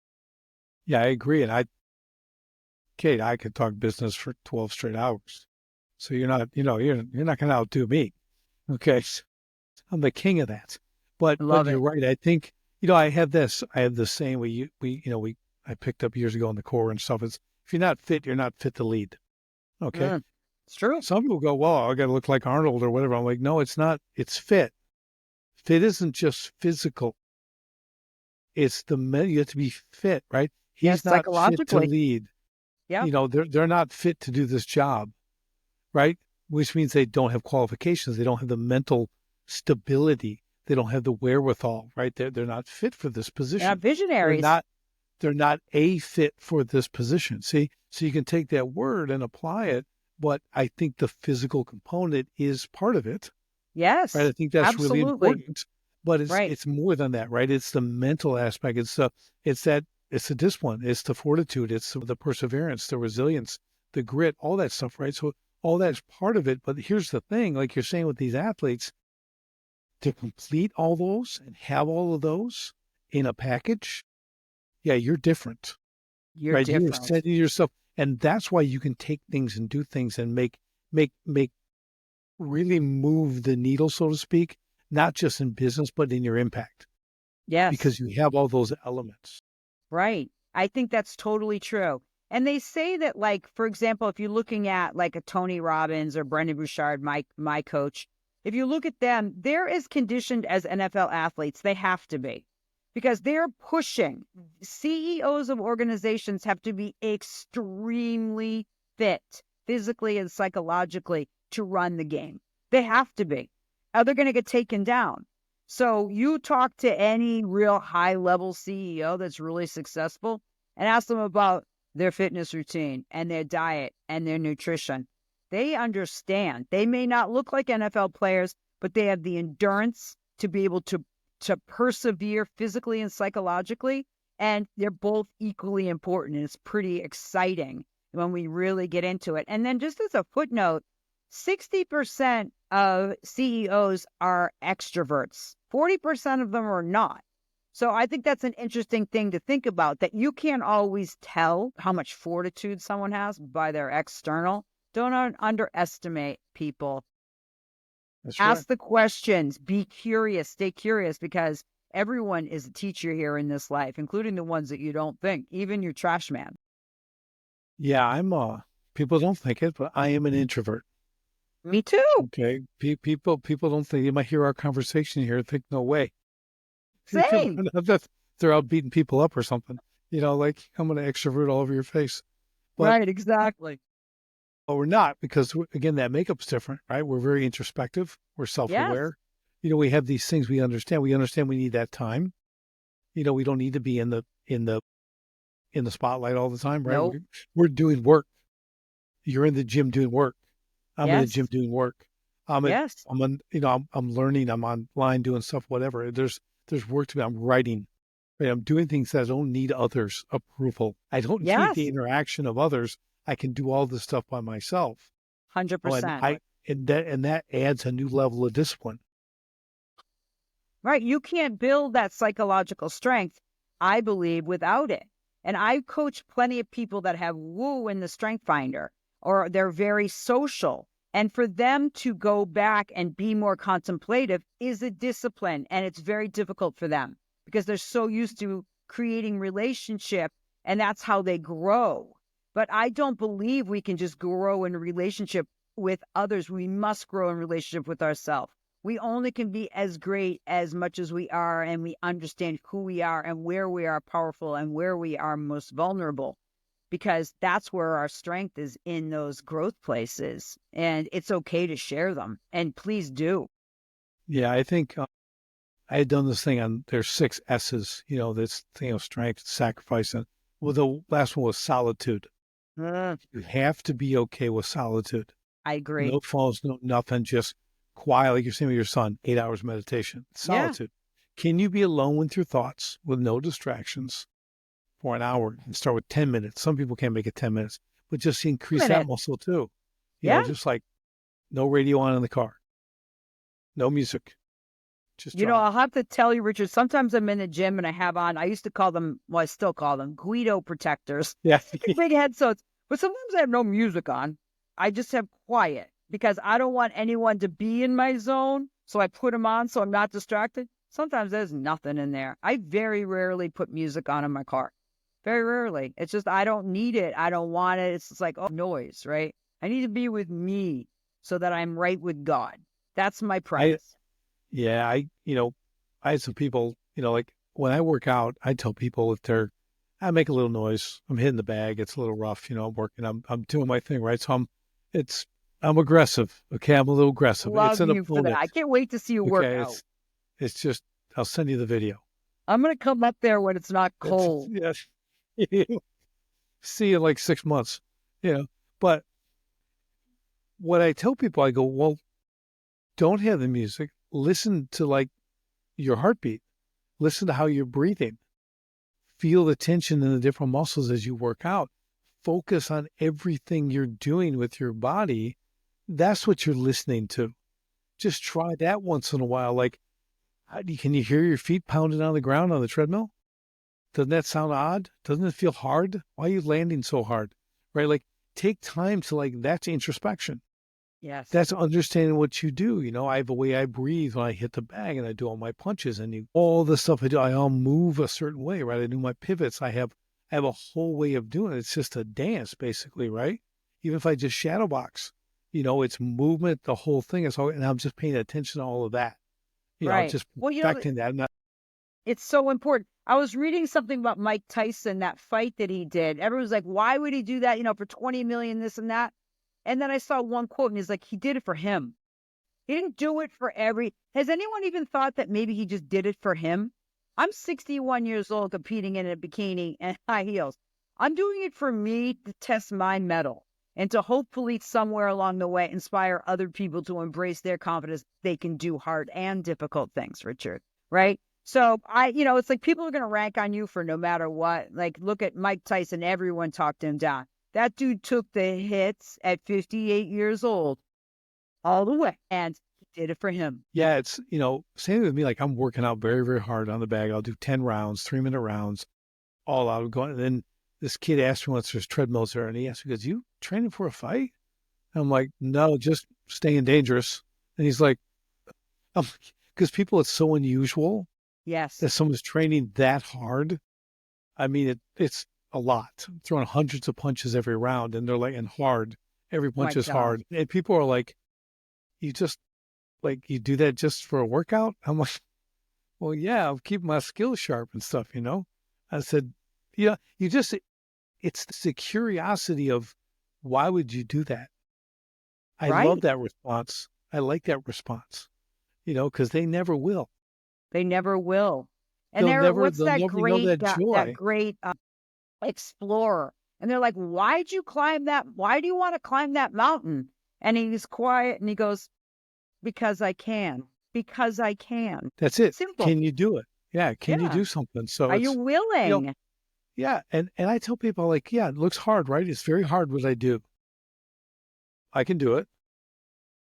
Yeah, I agree. And Kate, I could talk business for 12 straight hours. So you're not going to outdo me. Okay. I'm the king of that. But you're right. I think, I have this saying I picked up years ago in the core and stuff. It's, if you're not fit, you're not fit to lead. Okay.
It's true.
Some people go, well, I got to look like Arnold or whatever. I'm like, no, it's not. It's fit. Fit isn't just physical. It's you have to be fit, right? He's not fit to lead.
Yeah.
They're not fit to do this job, right? Which means they don't have qualifications. They don't have the mental stability. They don't have the wherewithal, right? They're not fit for this position.
They're not visionaries.
They're not a fit for this position. See, so you can take that word and apply it, but I think the physical component is part of it.
Yes.
Right. I think that's
absolutely.
really important. But it's more than that, right? It's the mental aspect. It's the discipline, it's the fortitude, it's the perseverance, the resilience, the grit, all that stuff, right? So all that's part of it. But here's the thing, like you're saying with these athletes, to complete all those and have all of those in a package, yeah, you're different.
You're different.
You're setting yourself, and that's why you can take things and do things and make really move the needle, so to speak, not just in business, but in your impact.
Yes.
Because you have all those elements.
Right. I think that's totally true. And they say that, like, for example, if you're looking at like a Tony Robbins or Brendan Bouchard, my coach, if you look at them, they're as conditioned as NFL athletes. They have to be, because they're pushing. CEOs of organizations have to be extremely fit physically and psychologically to run the game. They have to be. Or they're going to get taken down. So you talk to any real high-level CEO that's really successful and ask them about their fitness routine and their diet and their nutrition. They understand. They may not look like NFL players, but they have the endurance to be able to persevere physically and psychologically, and they're both equally important. And it's pretty exciting when we really get into it. And then just as a footnote, 60% of CEOs are extroverts. 40% of them are not. So I think that's an interesting thing to think about, that you can't always tell how much fortitude someone has by their external. Don't underestimate people. Ask the questions. Be curious. Stay curious, because everyone is a teacher here in this life, including the ones that you don't think, even your trash man.
Yeah, people don't think it, but I am an introvert.
Me too.
Okay. People don't think, you might hear our conversation here and think, no way.
Same.
They're out beating people up or something. Like I'm going to extrovert all over your face.
But, right, exactly.
But we're not, because again, that makeup's different, right? We're very introspective. We're self-aware. Yes. We have these things we understand. We understand we need that time. We don't need to be in the spotlight all the time, right?
Nope.
We're doing work. You're in the gym doing work. I'm in the gym
Yes.
doing work.
Yes.
I'm on, I'm learning. I'm online doing stuff, whatever. There's work to be. I'm writing. Right? I'm doing things that I don't need others' approval. I don't need the
Yes.
interaction of others. I can do all this stuff by myself. Oh, and
100%.
that adds a new level of discipline.
Right. You can't build that psychological strength, I believe, without it. And I coach plenty of people that have woo in the strength finder, or they're very social. And for them to go back and be more contemplative is a discipline. And it's very difficult for them because they're so used to creating relationship, and that's how they grow. But I don't believe we can just grow in a relationship with others. We must grow in relationship with ourselves. We only can be as great as much as we are, and we understand who we are and where we are powerful and where we are most vulnerable, because that's where our strength is, in those growth places. And it's okay to share them. And please do.
Yeah, I think I had done this thing on there's 6 S's, this thing of strength, sacrifice, and well, the last one was solitude.
Mm,
You have to be okay with solitude.
I agree.
No phones, no nothing, just quiet, like you're saying with your son, 8 hours meditation,
Yeah.
solitude. Can you be alone with your thoughts with no distractions for an hour and start with 10 minutes? Some people can't make it 10 minutes, but just increase that
Minute.
muscle too.
Yeah.
Just like no radio on in the car, no music, just drive.
I'll have to tell you, Richard, sometimes I'm in the gym and I have on, I used to call them, well, I still call them Guido protectors,
Yeah.
big headsets, but sometimes I have no music on. I just have quiet because I don't want anyone to be in my zone. So I put them on so I'm not distracted. Sometimes there's nothing in there. I very rarely put music on in my car. Very rarely. It's just, I don't need it. I don't want it. It's just like, oh, noise, right? I need to be with me so that I'm right with God. That's my
I,
premise.
yeah, I had some people, like when I work out, I tell people if I make a little noise, I'm hitting the bag, it's a little rough, I'm working, I'm doing my thing, right? So I'm aggressive. Okay. I'm a little aggressive. It's
Love
an
you for that.
opponent.
I can't wait to see you work
Okay.
out.
It's just, I'll send you the video.
I'm going to come up there when it's not
It's,
cold.
yes. See you in like 6 months, but what I tell people, I go, well, don't have the music. Listen to like your heartbeat. Listen to how you're breathing. Feel the tension in the different muscles as you work out. Focus on everything you're doing with your body. That's what you're listening to. Just try that once in a while. Like, can you hear your feet pounding on the ground on the treadmill? Doesn't that sound odd? Doesn't it feel hard? Why are you landing so hard? Right? Like, take time to that's introspection.
Yes.
That's understanding what you do. I have a way I breathe when I hit the bag and I do all my punches and all the stuff I do. I all move a certain way, right? I do my pivots. I have a whole way of doing it. It's just a dance, basically, right? Even if I just shadow box, it's movement, the whole thing is all, and I'm just paying attention to all of that.
Right.
Just
Well,
perfecting that. Not,
it's so important. I was reading something about Mike Tyson, that fight that he did. Everyone's like, why would he do that? For 20 million, this and that. And then I saw one quote and he's like, he did it for him. He didn't do it for has anyone even thought that maybe he just did it for him? I'm 61 years old competing in a bikini and high heels. I'm doing it for me to test my mettle and to hopefully somewhere along the way inspire other people to embrace their confidence. They can do hard and difficult things, Richard. Right? So it's like people are going to rank on you for no matter what. Like, look at Mike Tyson. Everyone talked him down. That dude took the hits at 58 years old all the way, and he did it for him.
yeah, it's, same with me. Like I'm working out very, very hard on the bag. I'll do 10 rounds, 3-minute rounds, all out going. And then this kid asked me once there's treadmills there, and he asked me, goes, you training for a fight? And I'm like, no, just staying dangerous. And he's like, because people, it's so unusual
Yes.
that someone's training that hard. I mean, it's a lot. I'm throwing hundreds of punches every round, and they're like, and hard. Every punch is hard. And people are like, you just, like, you do that just for a workout? I'm like, well, yeah, I'm keeping my skills sharp and stuff, I said, yeah, it's the curiosity of why would you do that? I love that response. I like that response, because they never will.
They never will. And
They'll never
what's that
know
great,
that joy.
explorer? And they're like, why'd you climb that? Why do you want to climb that mountain? And he's quiet and he goes, because I can. Because I can.
That's it.
Simple.
Can you do it? Yeah. Can you
Yeah.
do something? So
Are you
it's, you know,
willing?
yeah. And I tell people like, yeah, it looks hard, right? It's very hard what I do. I can do it.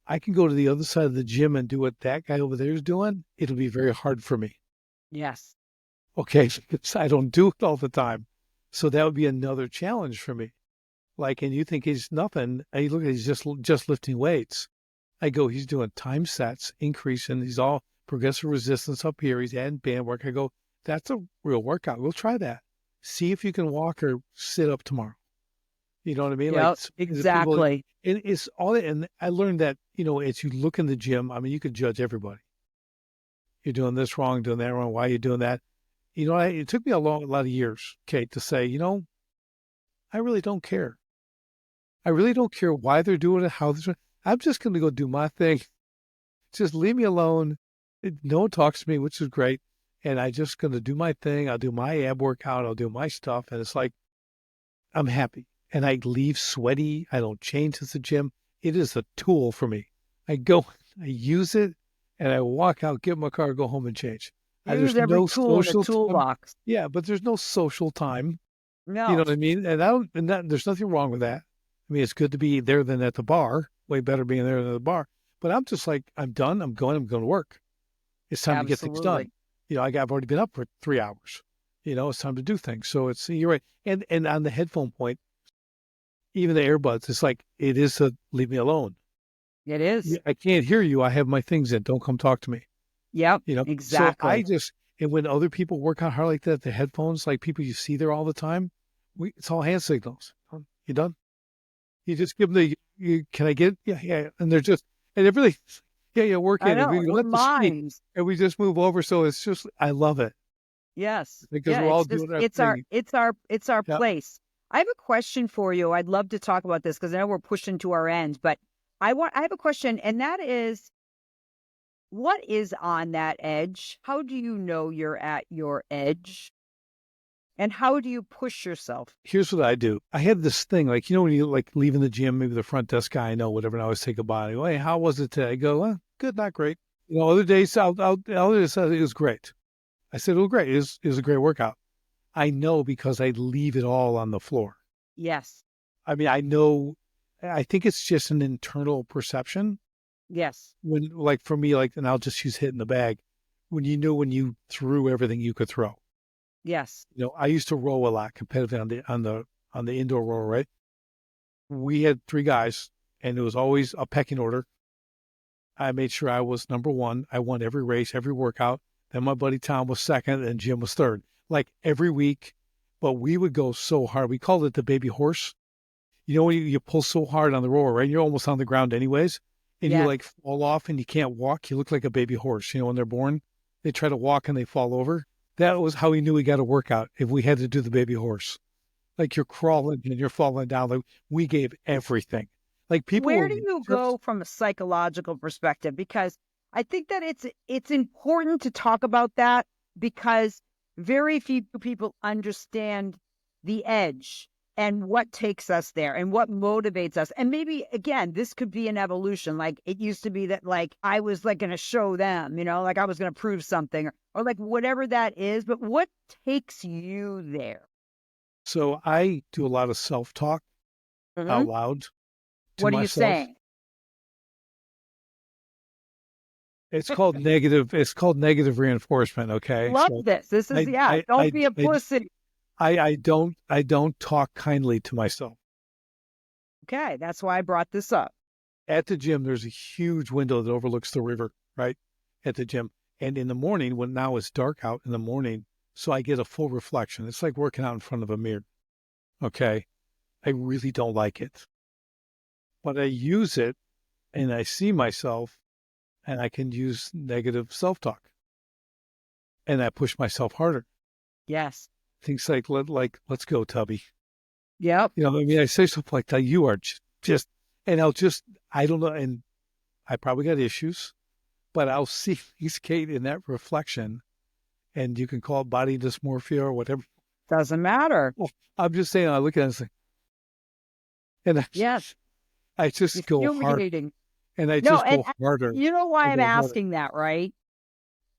I can go to the other side of the gym and do what that guy over there is doing. It'll be very hard for me.
Yes.
Okay. Because I don't do it all the time. So that would be another challenge for me. Like, and you think he's nothing. And you look at, he's just lifting weights. I go, he's doing time sets, increasing. He's all progressive resistance up here. He's adding band work. I go, that's a real workout. We'll try that. See if you can walk or sit up tomorrow. You know what I mean? Like,
Yep.
the people,
Exactly.
and it's all that. And I learned that, as you look in the gym, I mean, you could judge everybody. You're doing this wrong, doing that wrong. Why are you doing that? It took me a lot of years, Kate, to say, I really don't care. I really don't care why they're doing it, how they're doing it. I'm just going to go do my thing. Just leave me alone. No one talks to me, which is great. And I just going to do my thing. I'll do my ab workout. I'll do my stuff. And it's like, I'm happy. And I leave sweaty. I don't change at the gym. It is a tool for me. I go, I use it, and I walk out, get in my car, go home and change.
Use
There's
every
no
tool in the
social time.
toolbox.
Yeah, but there's no social time. You know
No.
what I mean? And there's nothing wrong with that. I mean, it's good to be there than at the bar. Way better being there than at the bar. But I'm just like, I'm done. I'm going to work. It's time to get things done.
Absolutely.
I've already been up for 3 hours. It's time to do things. So you're right. And on the headphone point, even the earbuds, it's like, it is a leave me alone.
It is.
I can't hear you. I have my things in. Don't come talk to me.
Yep.
So
Exactly.
and when other people work out hard like that, the headphones, like people you see there all the time, it's all hand signals. You done? You just give them can I get, yeah. And they're just, and everything, yeah, work
I
in. And
know.
we
We're
let the speak
mimes.
and we just move over. So it's just, I love it
Yes.
because
Yeah.
we're all
It's just,
doing our thing.
it's our
Yeah.
place. I have a question for you. I'd love to talk about this because I know we're pushing to our end, but I have a question, and that is, what is on that edge? How do you know you're at your edge? And how do you push yourself?
Here's what I do. I had this thing, like, when you like leaving the gym, maybe the front desk guy I know, whatever, and I always take a body. Hey, how was it today? I go, well, good, not great. Other days, other days, it was great. I said, it was great. It was a great workout. I know because I leave it all on the floor.
Yes.
I mean, I know, I think it's just an internal perception.
Yes.
When, like, for me, like, and I'll just use hit in the bag, when you threw everything you could throw.
Yes.
I used to row a lot competitively on the indoor rower, right? We had 3 guys, and it was always a pecking order. I made sure I was number 1. I won every race, every workout. Then my buddy Tom was second, and Jim was third. Like every week, but we would go so hard. We called it the baby horse. When you pull so hard on the rower, right? You're almost on the ground anyways, and you
Yes.
like fall off and you can't walk. You look like a baby horse. When they're born, they try to walk and they fall over. That was how we knew we got a workout if we had to do the baby horse. Like you're crawling and you're falling down. Like we gave everything. Like people
Where
were
do you go from a psychological perspective? Because I think that it's important to talk about that, because very few people understand the edge and what takes us there and what motivates us. And maybe, again, this could be an evolution. Like it used to be that like I was like going to show them, like I was going to prove something, or like whatever that is. But what takes you there?
So I do a lot of self-talk out loud to
What are you
myself.
saying?
It's called negative reinforcement. Okay.
Love
So
this. This is, don't be a pussy.
I don't talk kindly to myself.
Okay. That's why I brought this up.
At the gym, there's a huge window that overlooks the river, right? At the gym. And in the morning, when now it's dark out in the morning, so I get a full reflection. It's like working out in front of a mirror. Okay. I really don't like it. But I use it and I see myself, and I can use negative self-talk. And I push myself harder.
Yes.
Things like, let's go, Tubby.
Yep.
I say something like that. You are just, and I don't know. And I probably got issues, but I'll see these, Kate, in that reflection, and you can call it body dysmorphia or whatever.
Doesn't matter.
Well, I'm just saying, I look at it and say, And
Yes.
I just
It's
go hard,
humiliating.
and I
No,
just
and
go harder.
you know
I
why I'm
go harder.
asking that, right?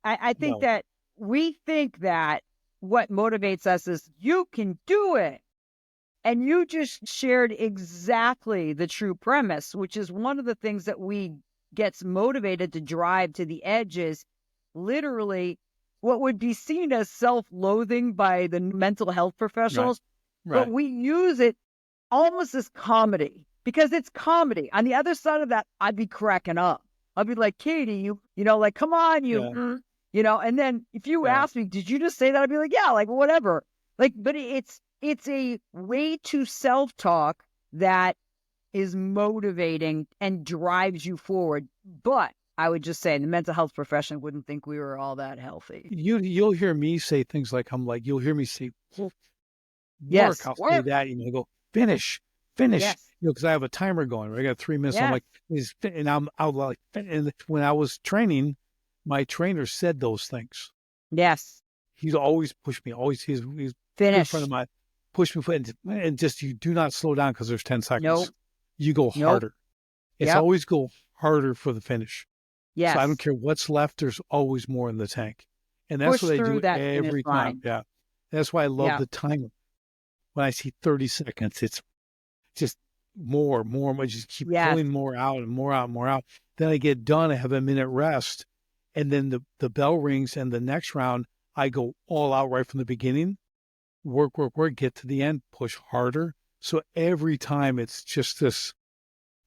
I think
No,
that we think that what motivates us is you can do it. And you just shared exactly the true premise, which is one of the things that we gets motivated to drive to the edge is literally what would be seen as self-loathing by the mental health
right,
professionals, but
right.
we use it almost as comedy because it's comedy. On the other side of that, I'd be cracking up. I'd be like, Katie, like, come on,
Yeah,
and then if you
yeah.
ask me, did you just say that? I'd be like, yeah, like whatever. Like, but it's a way to self-talk that is motivating and drives you forward. But I would just say the mental health profession wouldn't think we were all that healthy.
You'll hear me say things like you'll hear me say work.
Yes,
I'll say
work.
that, I go finish, finish,
Yes,
because I have a timer going. Right? I got 3 minutes. I'm
yes,
like, and I'll like, and when I was training, my trainer said those things.
yes.
He's always pushed me. Always, he's a good friend of
Finish.
mine. Push me, and just you do not slow down because there's 10 seconds.
Nope,
You go
nope.
harder. It's
Yep.
always go harder for the finish. So I don't
Yes.
care what's left. There's always more in the tank, and that's what
Push
I
through
do
that finish
every time.
line.
Yeah, that's why I love
Yeah.
the timer. When I see 30 seconds, it's just more. I just keep
Yes.
pulling more out and more out, more out. Then I get done. I have a minute rest, and then the bell rings, and the next round I go all out right from the beginning. Work, work, work. Get to the end. Push harder. So every time it's just this.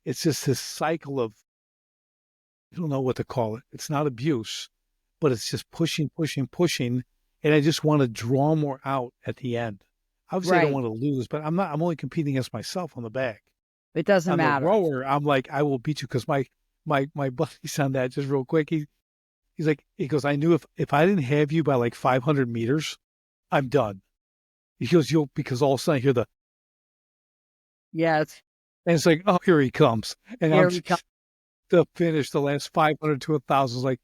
It's just this cycle of I don't know what to call it. It's not abuse, but it's just pushing, pushing, pushing. And I just want to draw more out at the end. Obviously, I don't
Right.
want to lose, but I'm only competing against myself on the bag.
It doesn't
On the
matter.
rower, I'm like, I will beat you because my buddy's on that just real quick. He's like, he goes, I knew if I didn't have you by like 500 meters, I'm done. He goes, because all of a sudden I hear
Yes.
and it's like, oh, here he comes. And I'm
Here we come.
just to finish the last 500 to 1,000 is like,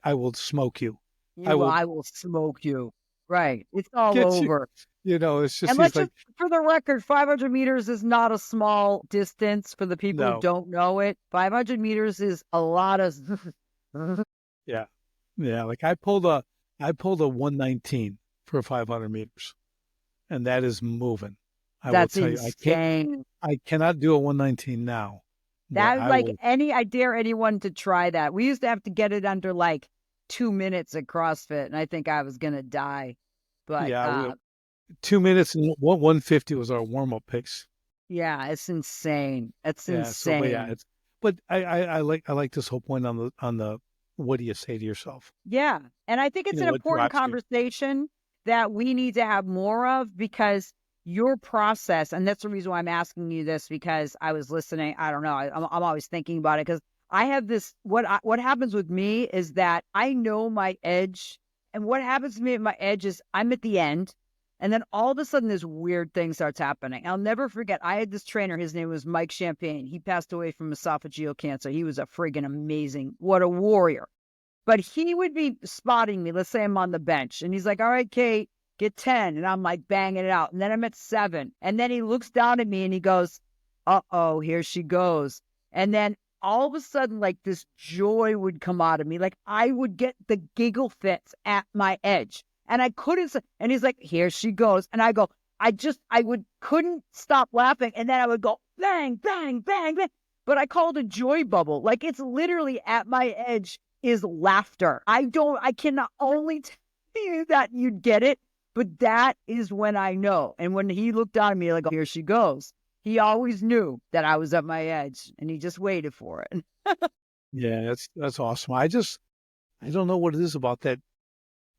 I will smoke you. I will
I will smoke you. Right. It's all
get you.
over.
It's just,
And
he's
let's
like,
just, for the record, 500 meters is not a small distance for the people who
no,
don't know it. 500 meters is a lot of.
yeah, yeah. Like I pulled a 119 for 500 meters, and that is moving. I will
That's
tell you,
insane.
I cannot do a 119 now, but
That
I
like
will.
I dare anyone to try that. We used to have to get it under like 2 minutes at CrossFit, and I think I was gonna die. But
Yeah, 2 minutes and 150 was our warm up pace.
yeah, it's insane. It's
Yeah. So, but yeah,
insane.
but I like this whole point on the what do you say to yourself?
Yeah. And I think it's an
What
important
drives you?
conversation that we need to have more of because your process, and that's the reason why I'm asking you this because I was listening. I don't know. I'm always thinking about it because I have this. What happens with me is that I know my edge, and what happens to me at my edge is I'm at the end, and then all of a sudden this weird thing starts happening. I'll never forget. I had this trainer. His name was Mike Champagne. He passed away from esophageal cancer. He was a friggin' amazing. What a warrior. But he would be spotting me. Let's say I'm on the bench and he's like, all right, Kate, get 10. And I'm like banging it out. And then I'm at 7. And then he looks down at me and he goes, uh-oh, here she goes. And then all of a sudden, like this joy would come out of me. Like I would get the giggle fits at my edge. And I couldn't, and he's like, here she goes. And I go, couldn't stop laughing. And then I would go bang, bang, bang, bang. But I called a joy bubble. Like it's literally at my edge is laughter. I cannot only tell you that you'd get it, but that is when I know. And when he looked at me like, oh, here she goes, he always knew that I was at my edge and he just waited for it.
Yeah, that's awesome. I don't know what it is about that.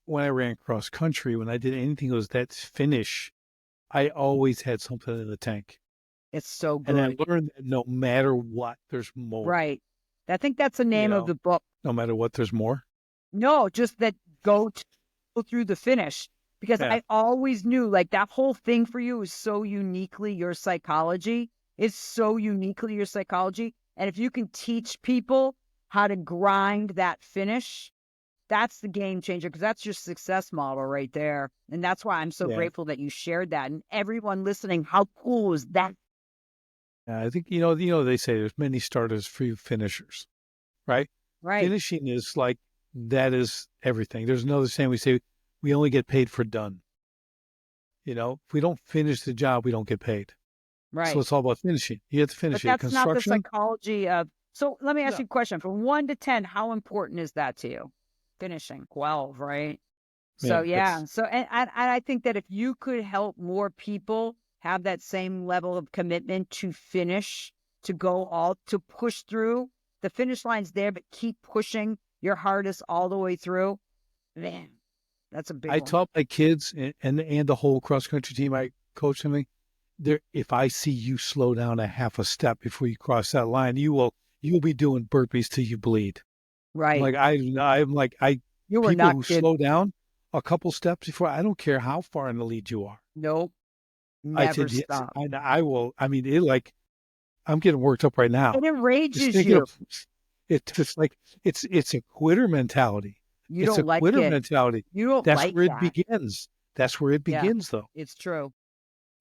When I ran cross country, when I did anything, it was that finish. I always had something in the tank.
It's so
And I
good.
learned that no matter what, there's more.
Right. I think that's the name of the book.
No matter what, there's more.
No, just that go through the finish because
Yeah.
I always knew like that whole thing for you is so uniquely your psychology. It's so uniquely your psychology. And if you can teach people how to grind that finish, that's the game changer because that's your success model right there. And that's why I'm so
Yeah.
grateful that you shared that. And everyone listening, how cool is that?
I think, they say there's many starters, few finishers, right?
Right.
Finishing is like, that is everything. There's another saying we say, we only get paid for done. If we don't finish the job, we don't get paid. So
Right.
it's all about finishing. You have to
But
finish it.
that's not the
Construction?
psychology of. So let me ask
No.
you a question. From 1 to 10, how important is that to you? Finishing 12, right? So
Yeah,
yeah. So and I think that if you could help more people have that same level of commitment to finish, to go all to push through, the finish line's there, but keep pushing your hardest all the way through. Man, that's a big
I
one.
taught my kids and the whole cross country team I coach them. There, if I see you slow down a half a step before you cross that line, you'll be doing burpees till you bleed.
Right.
I'm like I
You were
people
not
who
kidding.
slow down a couple steps before, I don't care how far in the lead you are.
Nope.
I
Never
said yes,
stop.
I will. I mean, I'm getting worked up right
It
now. Just
enrages
thinking
you.
of it's like it's a quitter mentality.
You
It's a
don't like
quitter
it.
mentality.
You don't
That's
like
where it
that.
begins. That's where it
Yeah,
begins, though.
it's true.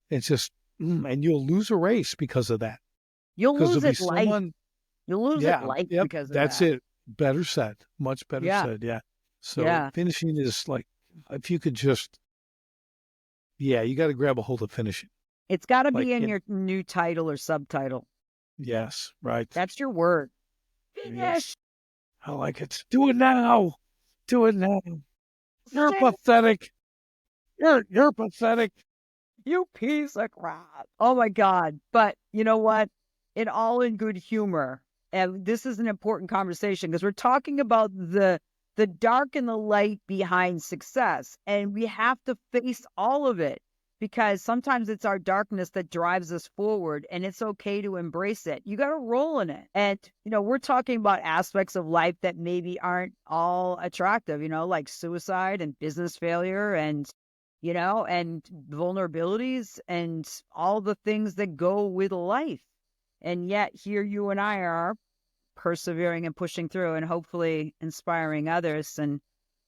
It's just, and you'll lose a race because of that.
You'll
Because
lose
there'll be
it life.
someone,
You'll lose it
yeah,
life
yep,
because of
that's
that.
it. Better said, much better
Yeah.
said. Yeah. So
Yeah.
finishing is like, if you could just, yeah, you got to grab a hold of finishing.
It's got to
Like,
be in your new title or subtitle.
yes, right.
That's your word.
Yes.
Finish.
I like it. Do it now. Do it now. You're
Finish.
pathetic. You're pathetic.
You piece of crap. Oh my God. But you know what? In good humor. And this is an important conversation because we're talking about the dark and the light behind success. And we have to face all of it because sometimes it's our darkness that drives us forward and it's okay to embrace it. You got to roll in it. And, we're talking about aspects of life that maybe aren't all attractive, like suicide and business failure and vulnerabilities and all the things that go with life. And yet here you and I are persevering and pushing through and hopefully inspiring others. And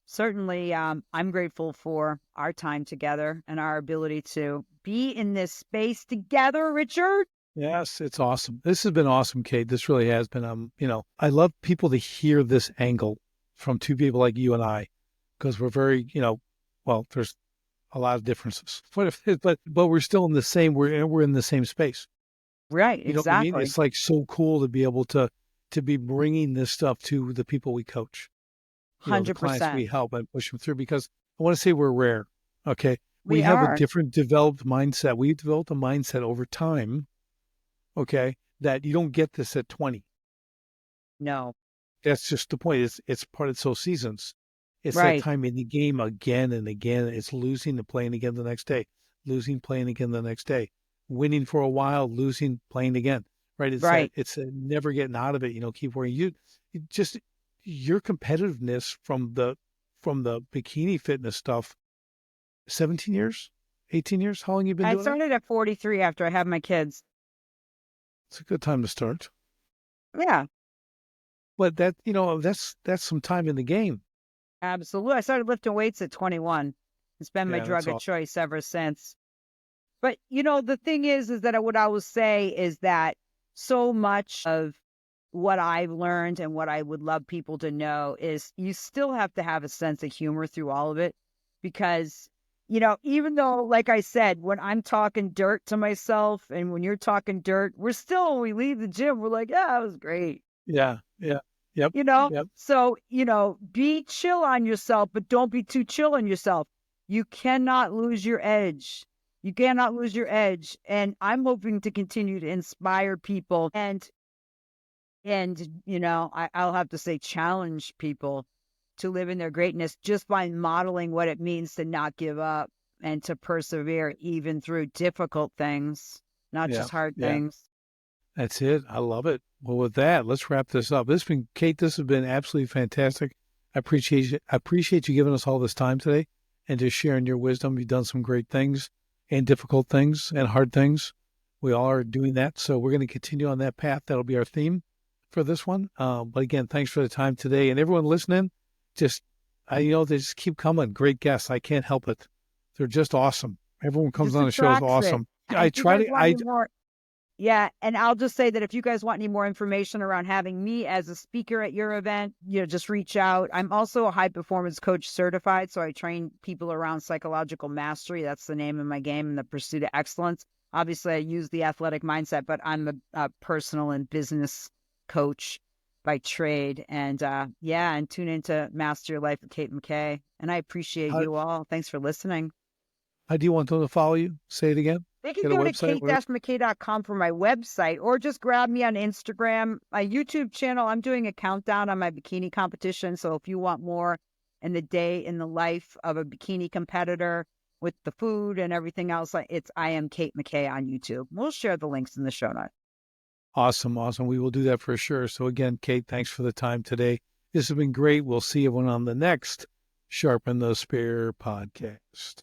certainly I'm grateful for our time together and our ability to be in this space together, Richard.
Yes, it's awesome. This has been awesome, Kate. This really has been. I love people to hear this angle from two people like you and I, because we're very, well, there's a lot of differences, but we're still in the same. We're in the same space.
Right,
You know what I mean?
exactly.
It's like so cool to be able to be bringing this stuff to the people we coach. The clients
100%.
we help and push them through, because I want to say we're rare. Okay. We
We
have a
are.
different developed mindset. We've developed a mindset over time. Okay. That you don't get this at 20.
No.
That's just the point. It's part of those seasons. It's that
Right.
time in the game again and again. It's losing and playing again the next day, losing, playing again the next day, winning for a while, losing, playing again. Right.
Right.
It's a never getting out of it. Keep worrying. You just your competitiveness from the bikini fitness stuff. 17 years, 18 years. How long you been
I
doing that?
started at 43 after I had my kids.
It's a good time to start.
Yeah,
But that's some time in the game.
absolutely. I started lifting weights at 21. It's been my
Yeah, that's
drug of
all.
choice ever since. But the thing is that what I will say is that so much of what I've learned and what I would love people to know is you still have to have a sense of humor through all of it because, even though, like I said, when I'm talking dirt to myself and when you're talking dirt, we're still, when we leave the gym, we're like, yeah, that was great.
Yeah, yeah, yep,
You know,
yep.
so, be chill on yourself, but don't be too chill on yourself. You cannot lose your edge. You cannot lose your edge. And I'm hoping to continue to inspire people and I'll have to say challenge people to live in their greatness just by modeling what it means to not give up and to persevere even through difficult things, not
Yeah,
just hard
yeah.
things.
That's it. I love it. Well, with that, let's wrap this up. Kate, this has been absolutely fantastic. I appreciate you giving us all this time today and just sharing your wisdom. You've done some great things and difficult things and hard things. We all are doing that. So we're going to continue on that path. That'll be our theme for this one. But again, thanks for the time today. And everyone listening, just, they just keep coming. Great guests. I can't help it. They're just awesome. Everyone
It
comes
just
on the show is
attracts it.
awesome. I
And you
try
guys
to,
want to hear more? Yeah, and I'll just say that if you guys want any more information around having me as a speaker at your event, just reach out. I'm also a high performance coach certified, so I train people around psychological mastery. That's the name of my game, in the pursuit of excellence. Obviously, I use the athletic mindset, but I'm a personal and business coach by trade. And and tune into Master Your Life with Kate McKay. And I appreciate
How,
you all. Thanks for listening.
how do you want them to follow you? Say it again.
They can
Get a
go to
website where
kate-mckay.com for my website, or just grab me on Instagram. My YouTube channel, I'm doing a countdown on my bikini competition. So if you want more in the day in the life of a bikini competitor with the food and everything else, I am Kate McKay on YouTube. We'll share the links in the show notes.
Awesome. Awesome. We will do that for sure. So again, Kate, thanks for the time today. This has been great. We'll see everyone on the next Sharpen the Spear podcast.